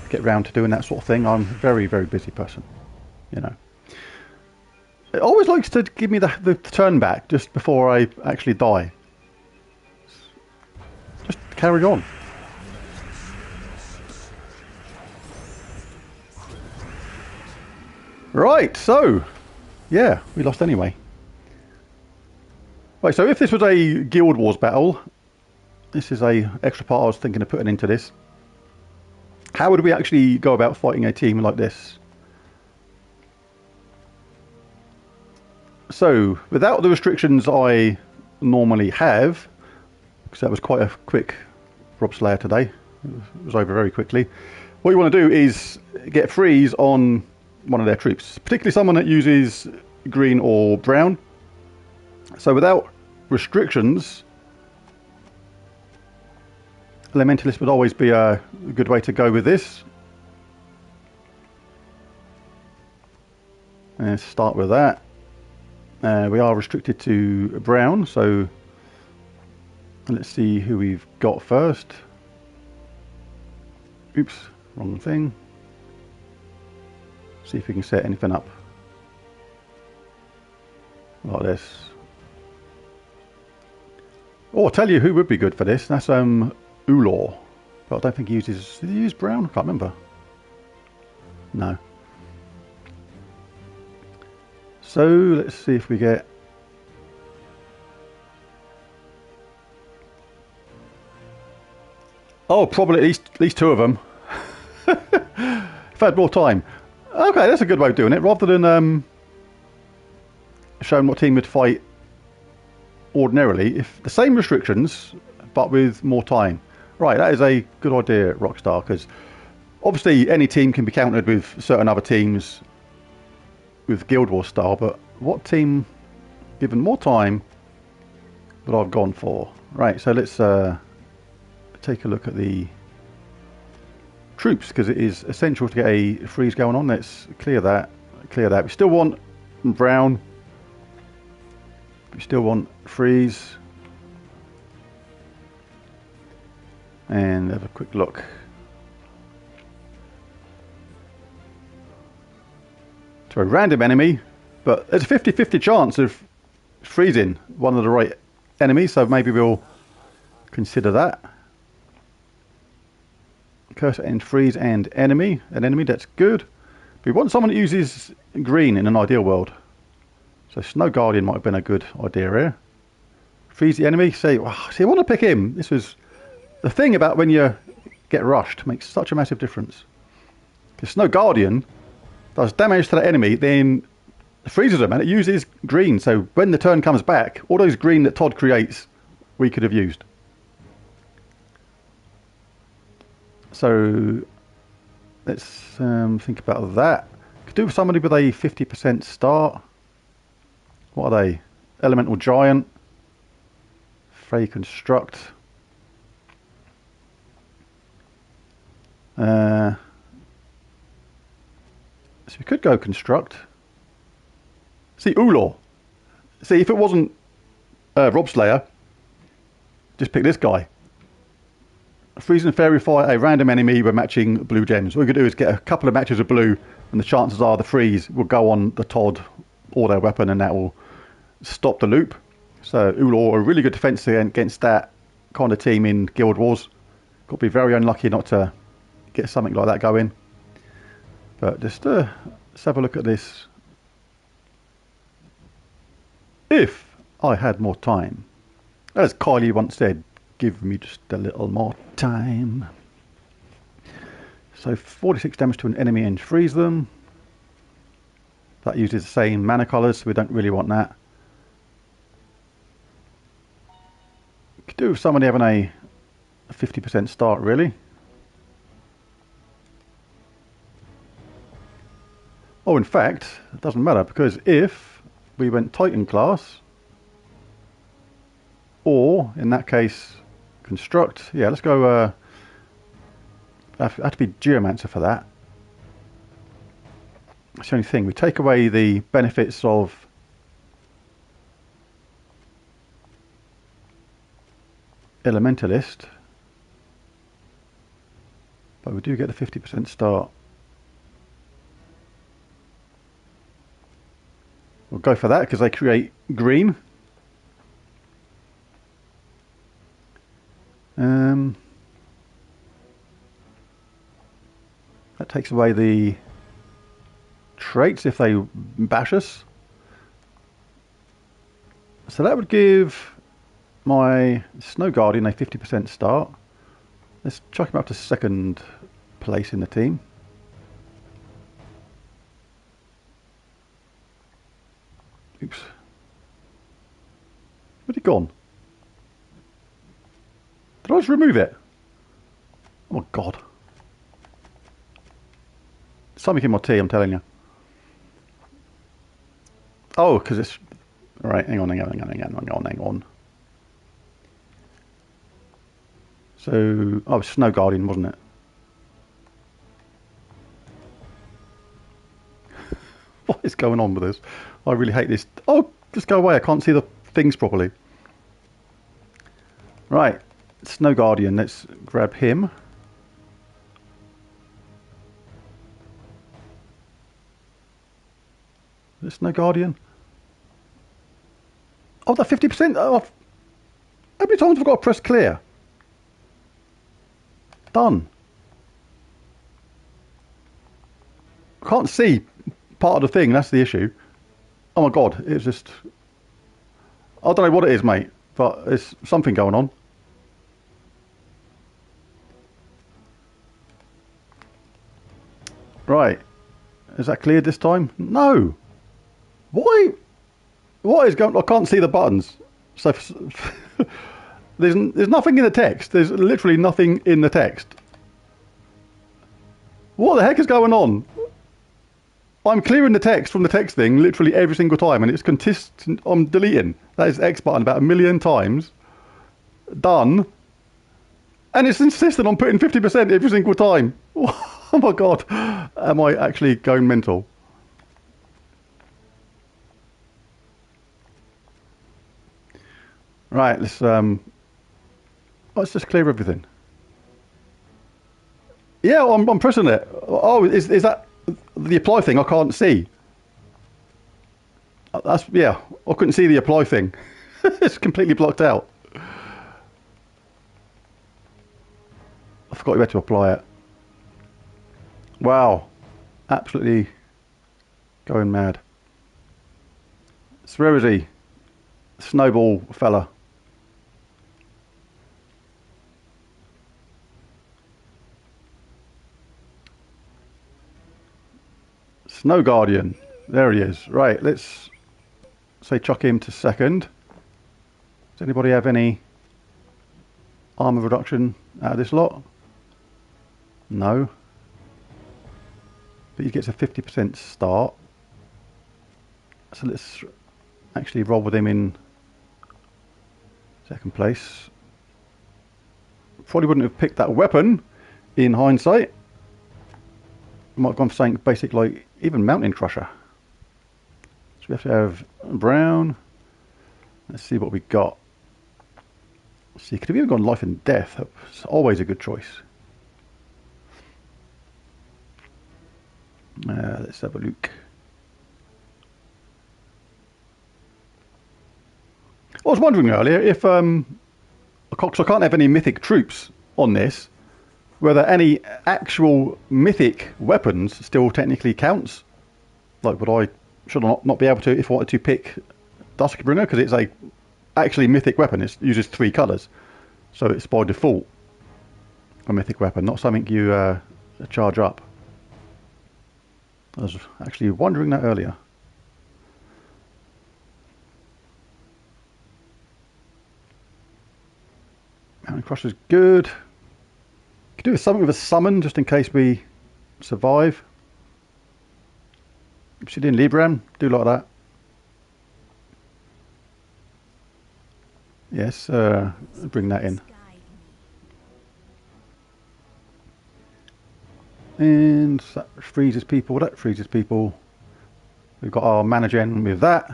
get round to doing that sort of thing. I'm a very, very busy person, you know. It always likes to give me the turn back just before I actually die. Just carry on. Right, so yeah, we lost anyway. Right, so if this was a Guild Wars battle, this is a extra part I was thinking of putting into this. How would we actually go about fighting a team like this? So, without the restrictions I normally have, because that was quite a quick Robslayer today, it was over very quickly. What you want to do is get freeze on one of their troops, particularly someone that uses green or brown. So without restrictions, Elementalist would always be a good way to go with this. Let's start with that. We are restricted to brown, so let's see who we've got first. Oops, wrong thing. See if we can set anything up like this. Oh, I'll tell you who would be good for this. That's Ulor. But I don't think he uses... Did he use brown? I can't remember. No. So let's see if we get... Oh, probably at least two of them. If I had more time. Okay, that's a good way of doing it. Rather than showing what team would fight ordinarily, if the same restrictions, but with more time. Right, that is a good idea, Rockstar, because obviously any team can be countered with certain other teams with Guild Wars style, but what team, given more time, would I've gone for? Right, so let's take a look at the troops, because it is essential to get a freeze going on. Let's clear that. We still want brown. We still want freeze. And have a quick look. To a random enemy, but there's a 50-50 chance of freezing one of the right enemies, so maybe we'll consider that. Cursor and freeze and enemy. An enemy, that's good. But we want someone that uses green in an ideal world. So Snow Guardian might have been a good idea here. Freeze the enemy. See, I want to pick him. This was the thing about when you get rushed, makes such a massive difference. Because Snow Guardian does damage to the enemy, then freezes them, and it uses green. So when the turn comes back, all those green that Todd creates, we could have used. So let's think about that. Could do with somebody with a 50% start. What are they? Elemental Giant. Fray Construct. So we could go Construct. See, Ulor. See, if it wasn't Robslayer, just pick this guy. Freeze and Fairy Fire a random enemy with matching blue gems. What we could do is get a couple of matches of blue, and the chances are the freeze will go on the Todd or their weapon, and that will stop the loop. So Ulor, a really good defense against that kind of team in Guild Wars. Got to be very unlucky not to get something like that going. But just let's have a look at this. If I had more time, as Kylie once said, give me just a little more time. So 46 damage to an enemy and freeze them. That uses the same mana colours, so we don't really want that. Could do with somebody having a 50% start, really. Oh, in fact, it doesn't matter, because if we went Titan class, or in that case Construct, yeah, let's go have to be Geomancer for that. That's the only thing. We take away the benefits of Elementalist, but we do get the 50% start. We'll go for that because they create green. That takes away the traits if they bash us. So that would give my Snow Guardian a 50% start. Let's chuck him up to second place in the team. Oops. Where'd he gone? Did I just remove it? Oh my god. Something in my tea, I'm telling you. Oh, because it's... Alright, hang on. So... Oh, Snow Guardian, wasn't it? What is going on with this? I really hate this. Oh, just go away. I can't see the things properly. Right. Snow Guardian. Let's grab him. Is it Snow Guardian? Oh, that 50%. Oh, how many times have I got to press clear? Done. I can't see part of the thing. That's the issue. Oh my god. It's just... I don't know what it is, mate. But there's something going on. Right. Is that cleared this time? No. Why? What is going on? I can't see the buttons. So there's nothing in the text. There's literally nothing in the text. What the heck is going on? I'm clearing the text from the text thing literally every single time, and it's consistent. I'm deleting. That is X button about 1,000,000 times. Done. And it's insistent on putting 50% every single time. Oh my god. Am I actually going mental? Right, let's just clear everything. Yeah, I'm pressing it. Oh, is that the apply thing? I can't see. That's, yeah, I couldn't see the apply thing. It's completely blocked out. I forgot you had to apply it. Wow, absolutely going mad. So where is he? Snowball fella. Snow Guardian. There he is. Right, let's say chuck him to second. Does anybody have any armor reduction out of this lot? No. But he gets a 50% start. So let's actually roll with him in second place. Probably wouldn't have picked that weapon in hindsight. Might have gone for something basic like even Mountain Crusher. So we have to have brown. Let's see what we got. Let's see, could have even gone life and death. That's always a good choice. Let's have a look. I was wondering earlier if, because I can't have any mythic troops on this, whether any actual mythic weapons still technically counts. Like, should I not be able to, if I wanted to pick Duskbringer, because it's a actually mythic weapon. It uses 3 colours, so it's by default a mythic weapon, not something you charge up. I was actually wondering that earlier. Mountain Crusher's good. Could do something with a summon just in case we survive. Obsidian Libram, do like that. Yes, bring that in. And that freezes people. That freezes people. We've got our mana gen with that.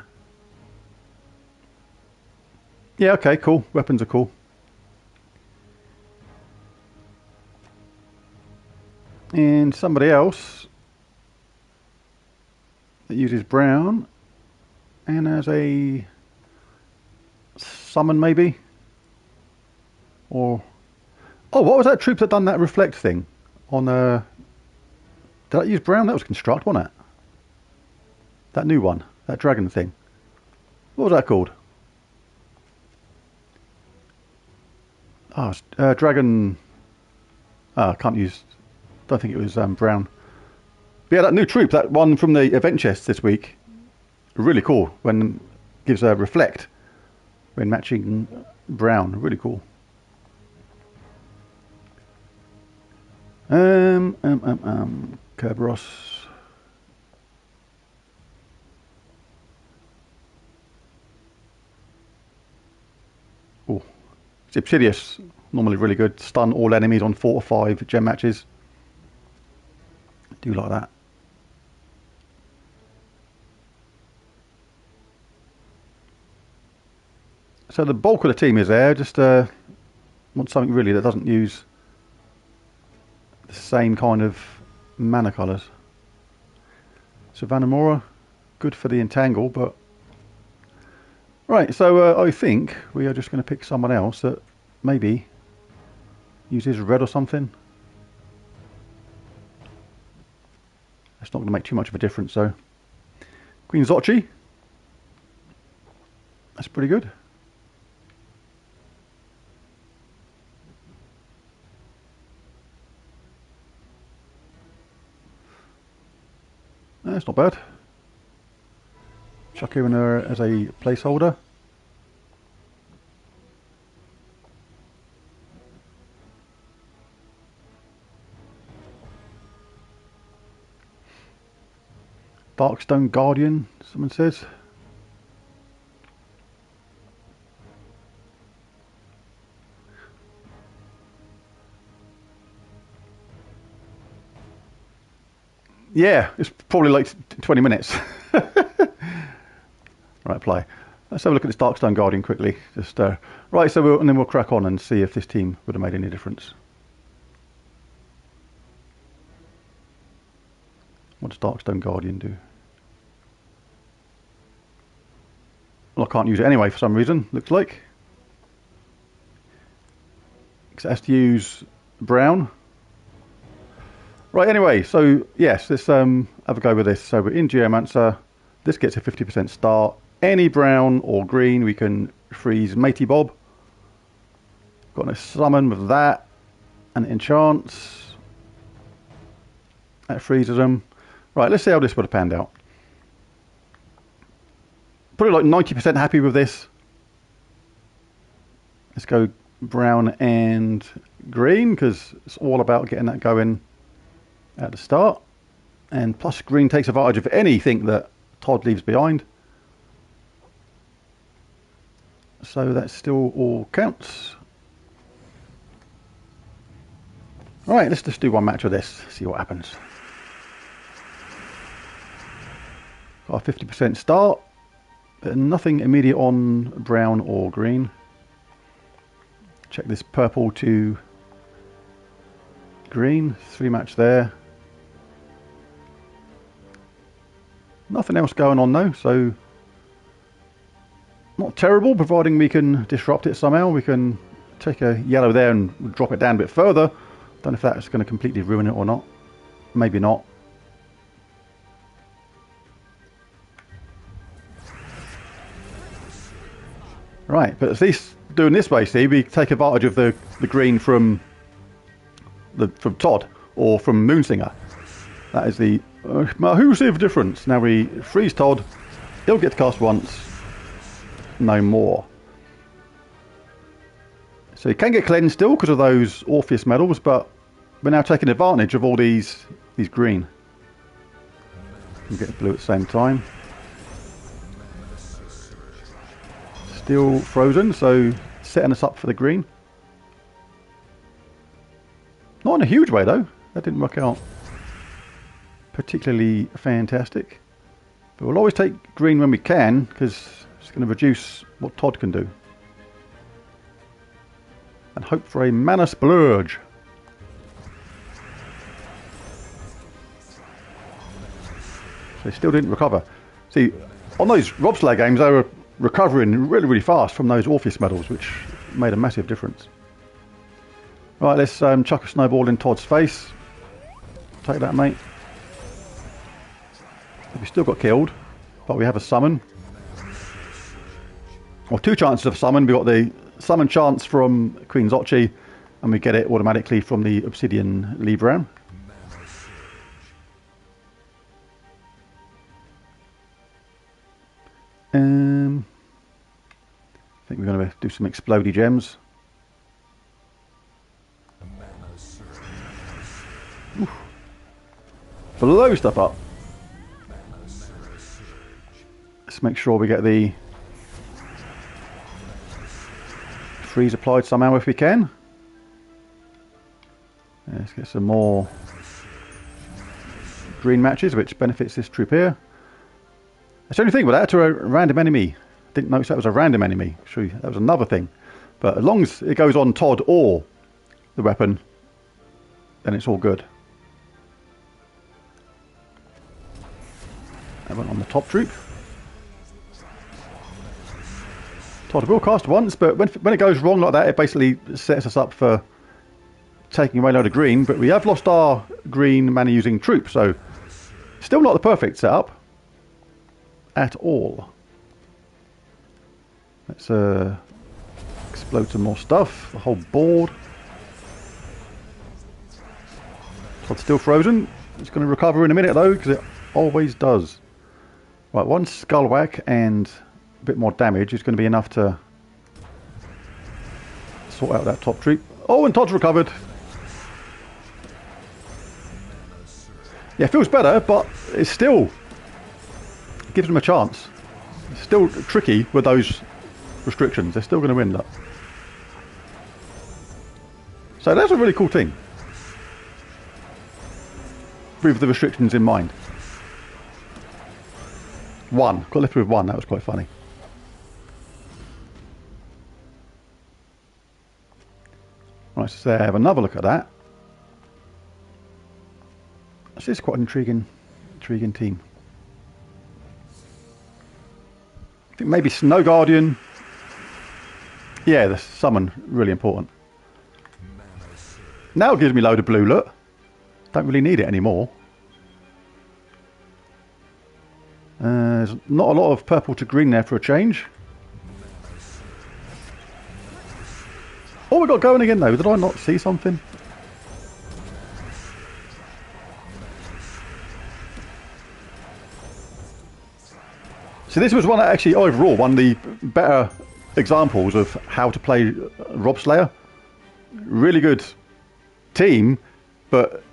Yeah, okay, cool. Weapons are cool. And somebody else that uses brown and has a summon maybe, or what was that troop that done that reflect thing on did I use brown? That was construct, wasn't it? That new one, that dragon thing. What was that called? Oh, dragon. I can't use. Don't think it was brown. But yeah, that new troop, that one from the event chest this week, really cool. When gives a reflect when matching brown, really cool. Kerberos. Oh, Obsidious, normally really good. Stun all enemies on 4 or 5 gem matches. Do like that. So the bulk of the team is there. Just want something really that doesn't use the same kind of mana colours. Savannah Mora, good for the entangle, but right. So I think we are just going to pick someone else that maybe uses red or something. It's not going to make too much of a difference, though. Queen Xochi. That's pretty good. That's not bad. Chuck her in there as a placeholder. Darkstone Guardian, someone says. Yeah, it's probably like 20 minutes. Right, play. Let's have a look at this Darkstone Guardian quickly. Just right, so and then we'll crack on and see if this team would have made any difference. What does Darkstone Guardian do? Well, I can't use it anyway for some reason, looks like. Because it has to use brown. Right, anyway, so yes, let's have a go with this. So we're in Geomancer. This gets a 50% start. Any brown or green, we can freeze Matey Bob. Got a summon with that. And enchants. That freezes them. Right, let's see how this would have panned out. Probably like 90% happy with this. Let's go brown and green, because it's all about getting that going at the start. And plus green takes advantage of anything that Todd leaves behind. So that still all counts. Alright, let's just do one match with this, see what happens. Got a 50% start. Nothing immediate on brown or green. Check this purple to green. 3 match there. Nothing else going on though, so not terrible, providing we can disrupt it somehow. We can take a yellow there and drop it down a bit further. Don't know if that's going to completely ruin it or not. Maybe not. Right, but at least doing this way, see, we take advantage of the green from Todd or from Moonsinger. That is the massive difference. Now we freeze Todd. He'll get to cast once. No more. So you can get cleansed still because of those Orpheus medals, but we're now taking advantage of all these green. You get blue at the same time. Still frozen, so setting us up for the green. Not in a huge way though. That didn't work out particularly fantastic. But we'll always take green when we can, because it's going to reduce what Todd can do. And hope for a mana splurge. So he still didn't recover. See, on those Robslayer games, they were recovering really, really fast from those Orpheus medals, which made a massive difference. Right, let's chuck a snowball in Todd's face. Take that, mate. We still got killed. but we have a summon. Or 2 chances of summon. We've got the summon chance from Queen Xochi, and we get it automatically from the Obsidian Libram. I think we're going to do some explodey gems. Oof. Blow stuff up. Let's make sure we get the freeze applied somehow if we can. Let's get some more green matches, which benefits this troop here. That's the only thing with that, to a random enemy. Didn't notice that was a random enemy. Actually, that was another thing. But as long as it goes on Todd or the weapon, then it's all good. That went on the top troop. Todd will cast once, but when it goes wrong like that, it basically sets us up for taking away a load of green. But we have lost our green mana using troop, so still not the perfect setup at all. Let's explode some more stuff. The whole board. Todd's still frozen. It's going to recover in a minute though, because it always does. Right, 1 skull whack and a bit more damage is going to be enough to sort out that top troop. Oh, and Todd's recovered. Yeah, it feels better, but it still gives them a chance. It's still tricky with those restrictions. They're still going to win that. So that's a really cool thing, with the restrictions in mind. 1. Got left with 1. That was quite funny. Right, so have another look at that. This is quite an intriguing team. I think maybe Snow Guardian. Yeah, the summon, really important. Now it gives me a load of blue, look. Don't really need it anymore. There's not a lot of purple to green there for a change. Oh, we got going again though. Did I not see something? So this was one that actually overall one of the better examples of how to play Robslayer. Really good team, but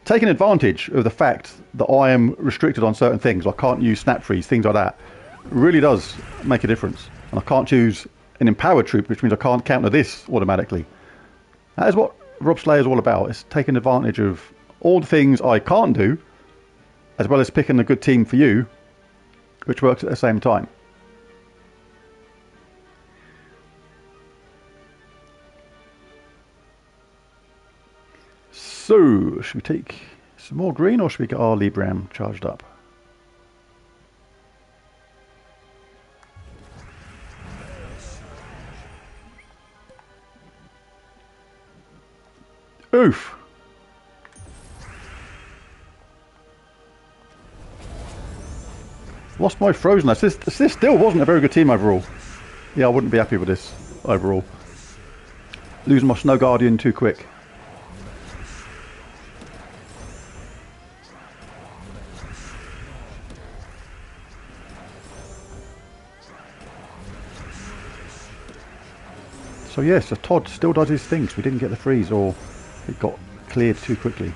taking advantage of the fact that I am restricted on certain things. I can't use snap freeze, things like that. Really does make a difference. And I can't choose an empowered troop, which means I can't counter this automatically. That is what Robslayer is all about. It's taking advantage of all the things I can't do, as well as picking a good team for you, which works at the same time. So, should we take some more green, or should we get our Libram charged up? Oof! Lost my frozenness. This still wasn't a very good team overall. Yeah, I wouldn't be happy with this overall. Losing my Snow Guardian too quick. So yes, the Todd still does his things. We didn't get the freeze, or it got cleared too quickly.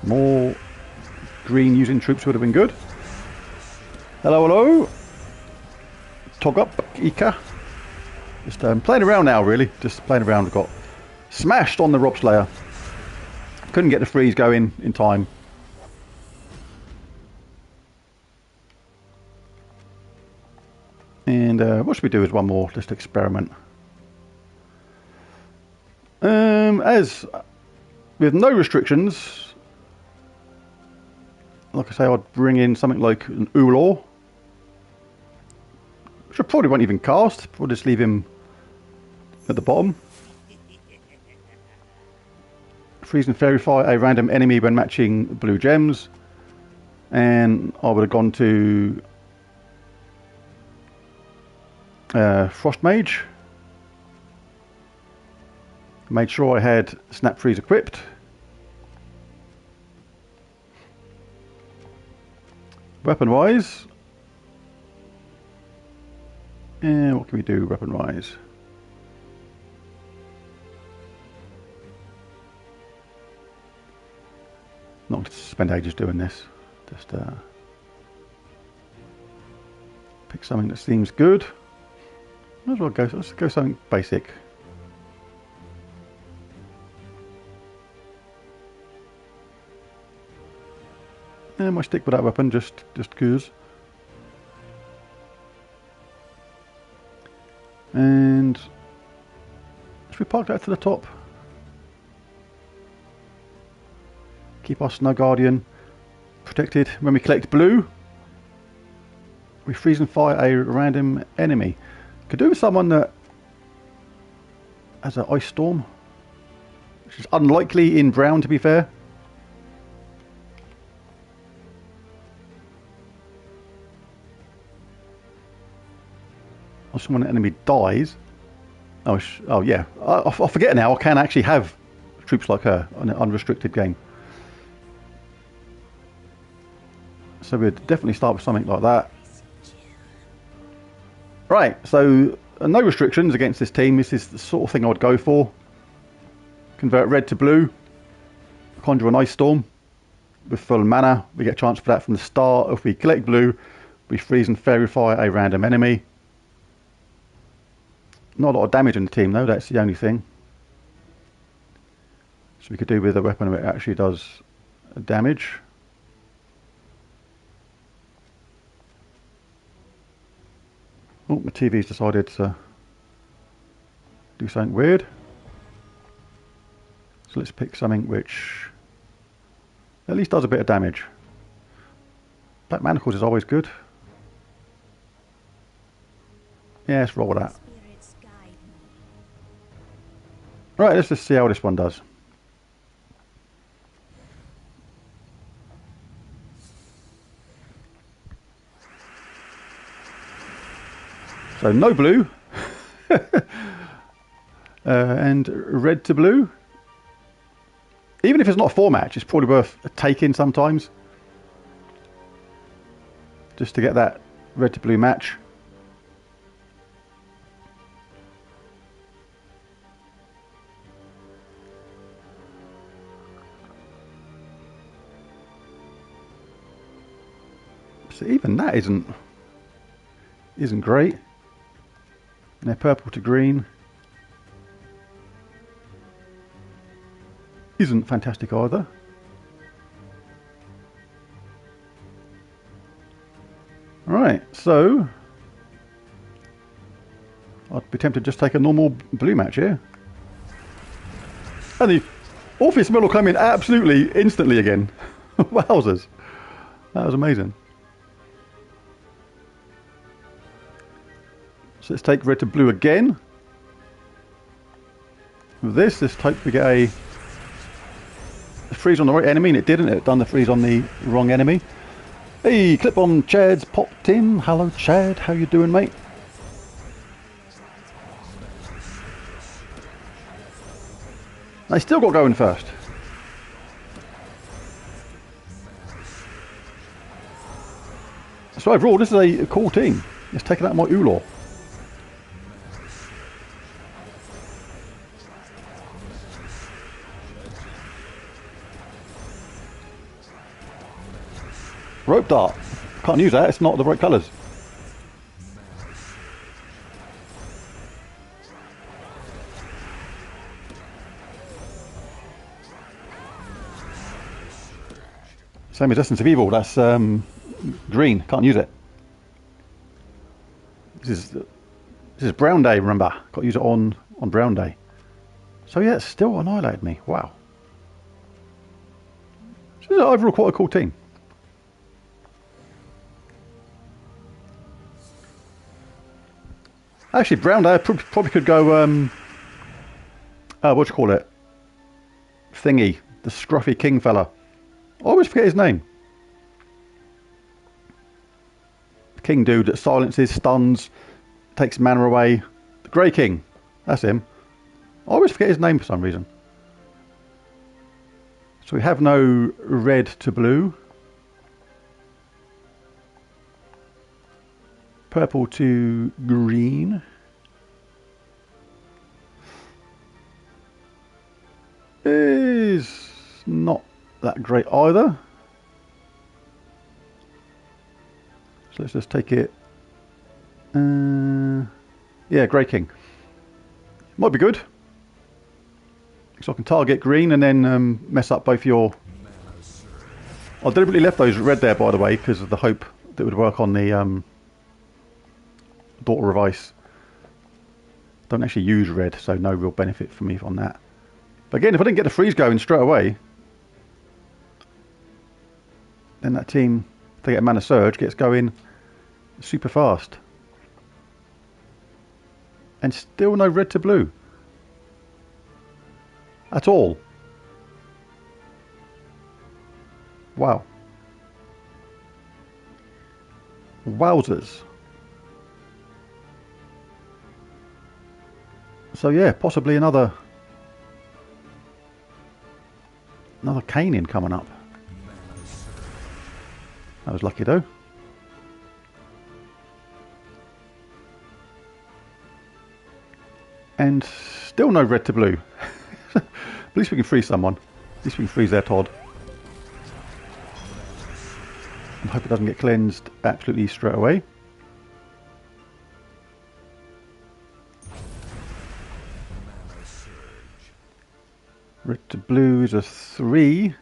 More green using troops would have been good. Hello, hello. Tog up, Ika. Just playing around now, really. Just playing around. Got smashed on the Robslayer. Couldn't get the freeze going in time. And what should we do with one more? Just experiment. As with no restrictions, like I say, I'd bring in something like an Ulor, which I probably won't even cast. We'll just leave him at the bottom. freeze and verify a random enemy when matching blue gems. And I would have gone to Frost Mage. Made sure I had Snap Freeze equipped. Weapon wise, and what can we do weapon wise? Not going to spend ages doing this. Just pick something that seems good. Might as well go. Let's go something basic. And I might stick with that weapon just cause. And should we park that to the top? Keep our Snow Guardian protected. When we collect blue, we freeze and fire a random enemy. Could do with someone that has an ice storm, which is unlikely in brown, to be fair. Or when an enemy dies. Oh yeah, I forget now. I can actually have troops like her on an unrestricted game. So we'd definitely start with something like that. Right, so no restrictions against this team. This is the sort of thing I would go for. Convert red to blue. Conjure an ice storm with full mana. We get a chance for that from the start. If we collect blue, we freeze and verify a random enemy. Not a lot of damage in the team though, that's the only thing. So we could do with a weapon that actually does damage. Oh, my TV's decided to do something weird. So let's pick something which at least does a bit of damage. Black Manacles is always good. Yeah, let's roll with that. Right, let's just see how this one does. So no blue. And red to blue. Even if it's not a 4-match, it's probably worth taking sometimes. Just to get that red to blue match. So even that isn't great. And they're purple to green. Isn't fantastic either. Alright, so I'd be tempted to just take a normal blue match here. And the Orpheus Mill will come in absolutely instantly again. Wowzers. That was amazing. So let's take red to blue again. With this, let's hope we get a freeze on the right enemy, and it didn't. It done the freeze on the wrong enemy. Hey, clip on Chad's popped in. Hello Chad, how you doing, mate? I still got going first. So overall, this is a cool team. It's taken out my Ulor. Rope dart. Can't use that, it's not the right colours. Same as Essence of Evil, that's green, can't use it. This is Brown Day, remember. Got to use it on Brown Day. So yeah, it's still annihilated me, wow. This is overall quite a cool team. Actually, Brown Day probably could go, what do you call it? thingy, the scruffy king fella. I always forget his name. The king dude that silences, stuns, takes mana away. The Grey King. That's him. I always forget his name for some reason. So we have no red to blue. Purple to green. Is not that great either. So let's just take it. Yeah, Grey King. Might be good. So I can target green and then mess up both your... I deliberately left those red there, by the way, because of the hope that it would work on the Daughter of Ice. Don't actually use red, so no real benefit for me on that. But again, if I didn't get the freeze going straight away, then that team, if they get a mana surge, gets going super fast. And still no red to blue. At all. Wow. Wowzers. So yeah, possibly another caning coming up. That was lucky though. And still no red to blue. At least we can freeze someone. At least we can freeze their Todd. I hope it doesn't get cleansed absolutely straight away. Red to blue is a 3.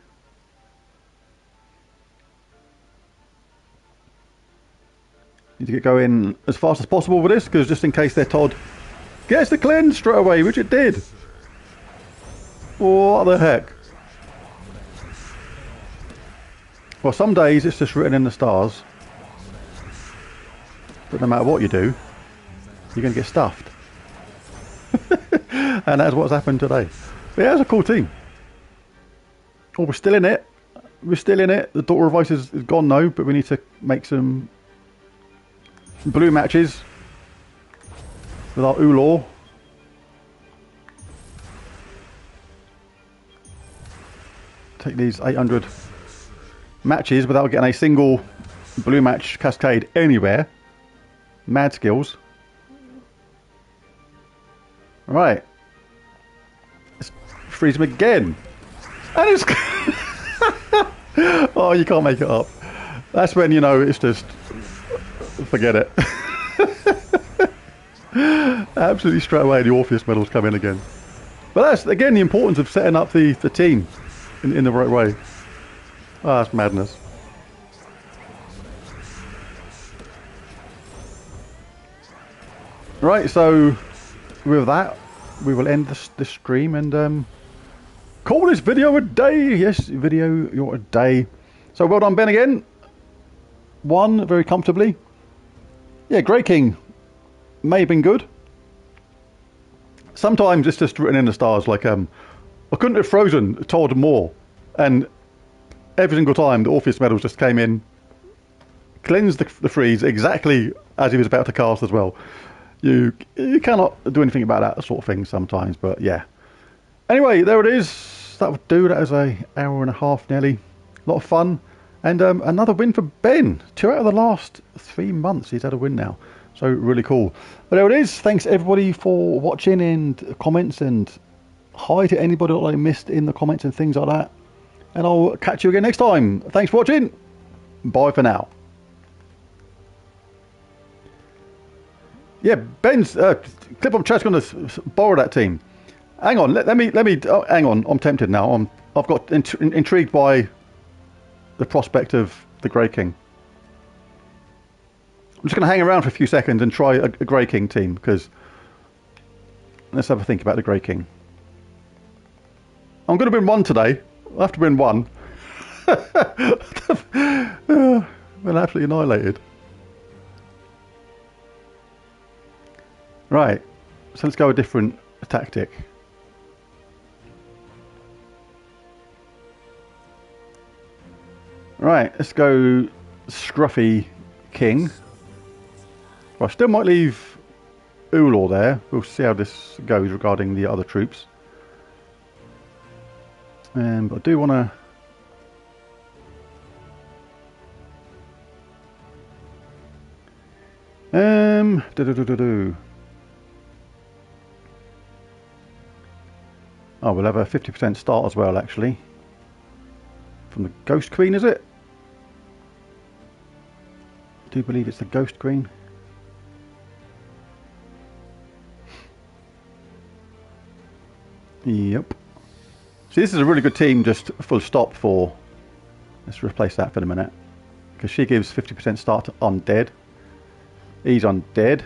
Need to get going as fast as possible with this, because just in case their Todd gets the cleanse straight away, which it did. What the heck? Well, some days it's just written in the stars. But no matter what you do, you're going to get stuffed. And that's what's happened today. But yeah, it's a cool team. Oh, we're still in it. We're still in it. The Daughter of Ice is gone now, but we need to make some blue matches with our Ulor. Take these 800 matches without getting a single blue match cascade anywhere. Mad skills. Right. Let's freeze him again. And it's... Oh, you can't make it up. That's when, you know, it's just... Forget it. Absolutely straight away the Orpheus medals come in again. But that's, again, the importance of setting up the team in the right way. Ah, that's madness. Right, so with that, we will end this stream and call this video a day. Yes, video, you're a day. So well done, Ben, again. Won very comfortably. Yeah, Grey King may have been good. Sometimes it's just written in the stars, like I couldn't have frozen Todd more, and every single time the Orpheus medals just came in, cleansed the freeze exactly as he was about to cast as well. You cannot do anything about that sort of thing sometimes, but yeah. Anyway, there it is. That would do. That is an hour and a half nearly. A lot of fun. And another win for Ben. 2 out of the last 3 months he's had a win now. So really cool. But there it is. Thanks everybody for watching and comments, and hi to anybody that I missed in the comments and things like that. And I'll catch you again next time. Thanks for watching. Bye for now. Yeah, Ben's Clip Up Chat's going to borrow that team. Hang on, let me. Hang on, I'm tempted now. I've got intrigued by the prospect of the Grey King. I'm just going to hang around for a few seconds and try a Grey King team, because let's have a think about the Grey King. I'm going to win one today. I'll have to win one. Been absolutely annihilated. Right, so let's go a different tactic. Right, let's go Scruffy King. Well, I still might leave Ulor there. We'll see how this goes regarding the other troops. But I do want to... Oh, we'll have a 50% start as well, actually. From the Ghost Queen, is it? I do believe it's the Ghost Queen. Yep. See, this is a really good team, just full stop for... Let's replace that for a minute. Because she gives 50% start to Undead. He's Undead.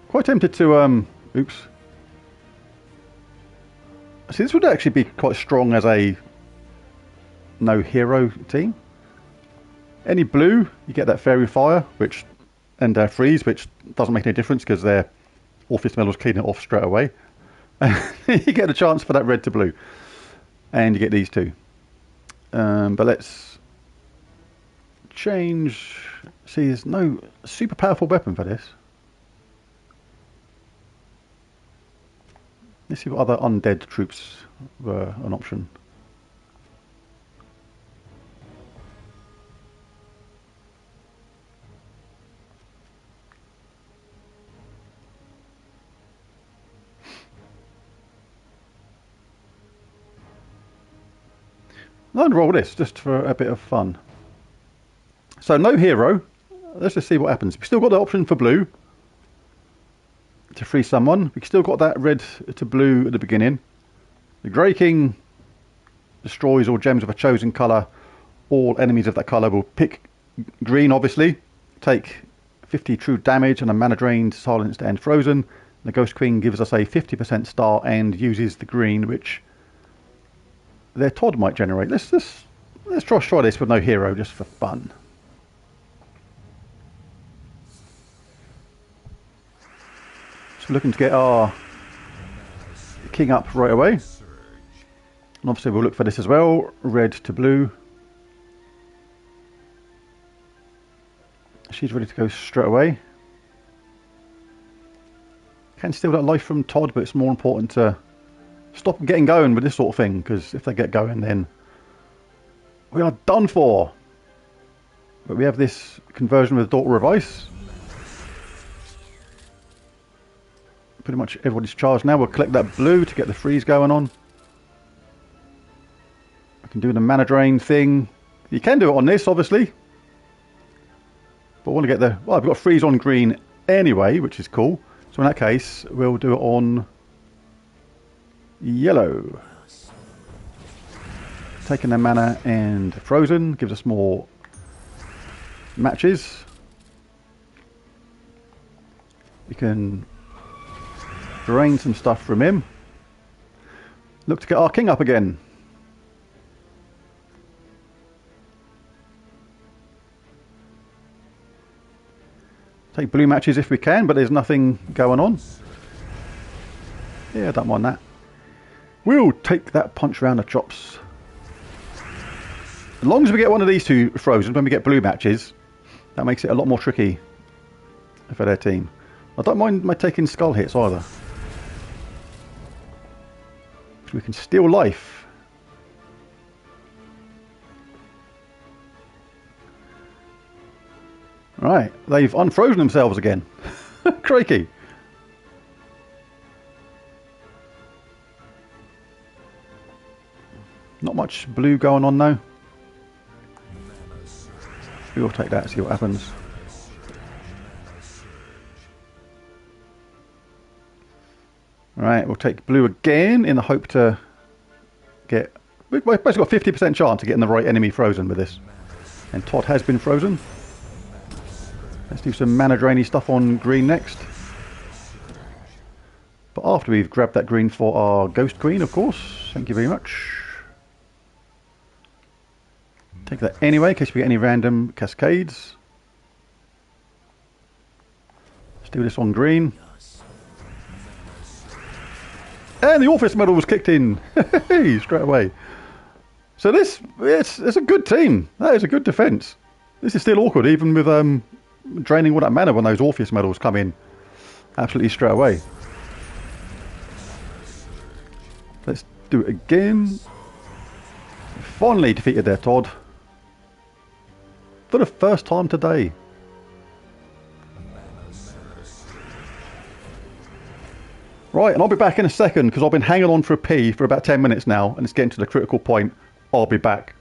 Quite tempted to, oops. See, this would actually be quite strong as a no hero team. Any blue, you get that Fairy Fire, which and Freeze, which doesn't make any difference because their Orpheus Medals clean it off straight away. You get a chance for that red to blue, and you get these two. But let's change. See, there's no super powerful weapon for this. Let's see what other undead troops were an option. I'd roll this just for a bit of fun. So no hero. Let's just see what happens. We've still got the option for blue to free someone. We've still got that red to blue at the beginning. The Grey King destroys all gems of a chosen colour. All enemies of that colour will pick green, obviously. Take 50 true damage and a mana drained, silenced and frozen. The Ghost Queen gives us a 50% start and uses the green, which their Todd might generate. Let's try this with no hero just for fun. So we're looking to get our king up right away. And obviously we'll look for this as well. Red to blue. She's ready to go straight away. Can steal that life from Todd, but it's more important to stop them getting going with this sort of thing, because if they get going then we are done for. But we have this conversion with Daughter of Ice. Pretty much everybody's charged now. We'll collect that blue to get the freeze going on. I can do the mana drain thing. You can do it on this, obviously. But I want to get the... Well, I've got freeze on green anyway, which is cool. So in that case, we'll do it on yellow. Taking their mana and frozen gives us more matches. We can drain some stuff from him. Look to get our king up again. Take blue matches if we can, but there's nothing going on. Yeah, I don't mind that. We'll take that punch round the chops. As long as we get one of these two frozen when we get blue matches, that makes it a lot more tricky for their team. I don't mind my taking skull hits either. We can steal life. Right, they've unfrozen themselves again. Crikey. Not much blue going on though. We'll take that, see what happens. Right, we'll take blue again in the hope to get... We've basically got a 50% chance of getting the right enemy frozen with this. And Todd has been frozen. Let's do some mana drainy stuff on green next. But after we've grabbed that green for our Ghost Queen, of course. Thank you very much. Take that anyway, in case we get any random cascades. Let's do this on green. And the Orpheus medal was kicked in straight away. So it's a good team. That is a good defence. This is still awkward, even with draining all that mana when those Orpheus medals come in absolutely straight away. Let's do it again. Finally defeated their Todd. For the first time today. Right, and I'll be back in a second because I've been hanging on for a pee for about 10 minutes now and it's getting to the critical point. I'll be back.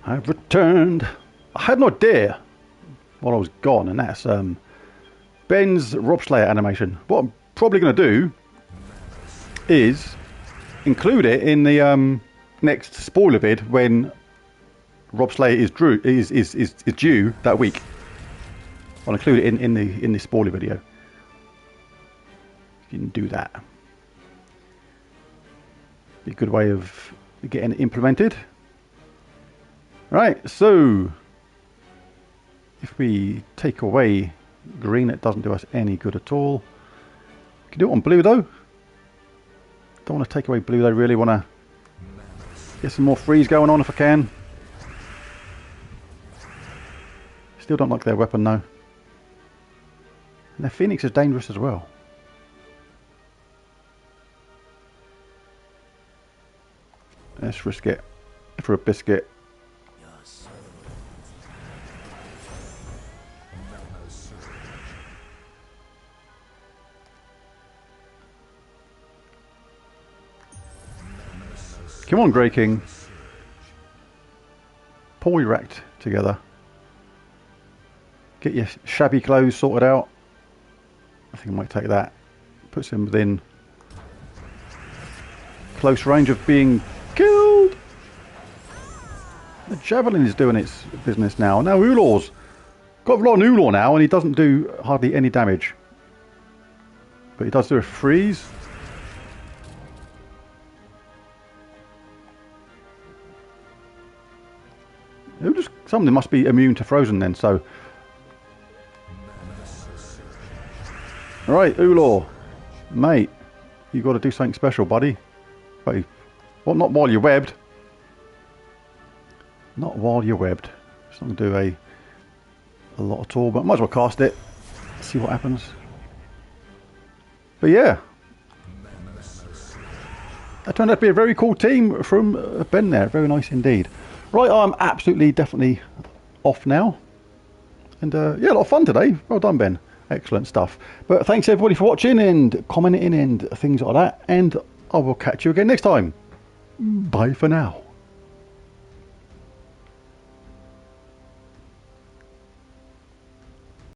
I've returned. I had no idea while I was gone, and that's Ben's Robslayer animation. What I'm probably going to do is include it in the next spoiler vid when Robslayer is due that week. I'll include it in the spoiler video. You can do that. Be a good way of getting it implemented. Right, so if we take away green, it doesn't do us any good at all. We can do it on blue though. Don't want to take away blue though, really want to get some more freeze going on if I can. Still don't like their weapon though. And their Phoenix is dangerous as well. Let's risk it for a biscuit. Come on, Grey King. Pull your act together. Get your shabby clothes sorted out. I think I might take that. Puts him within close range of being killed. The Javelin is doing its business now. Now Ulor's got a lot on Ulor now, and he doesn't do hardly any damage. But he does do a freeze. Some of them must be immune to frozen then, so. Alright, Ulor. Mate, you got to do something special, buddy. But, well, not while you're webbed. Not while you're webbed. It's not going to do a lot at all, but might as well cast it. See what happens. But yeah. That turned out to be a very cool team from Ben there. Very nice indeed. Right, I'm absolutely, definitely off now. And yeah, a lot of fun today. Well done, Ben. Excellent stuff. But thanks everybody for watching and commenting and things like that. And I will catch you again next time. Bye for now.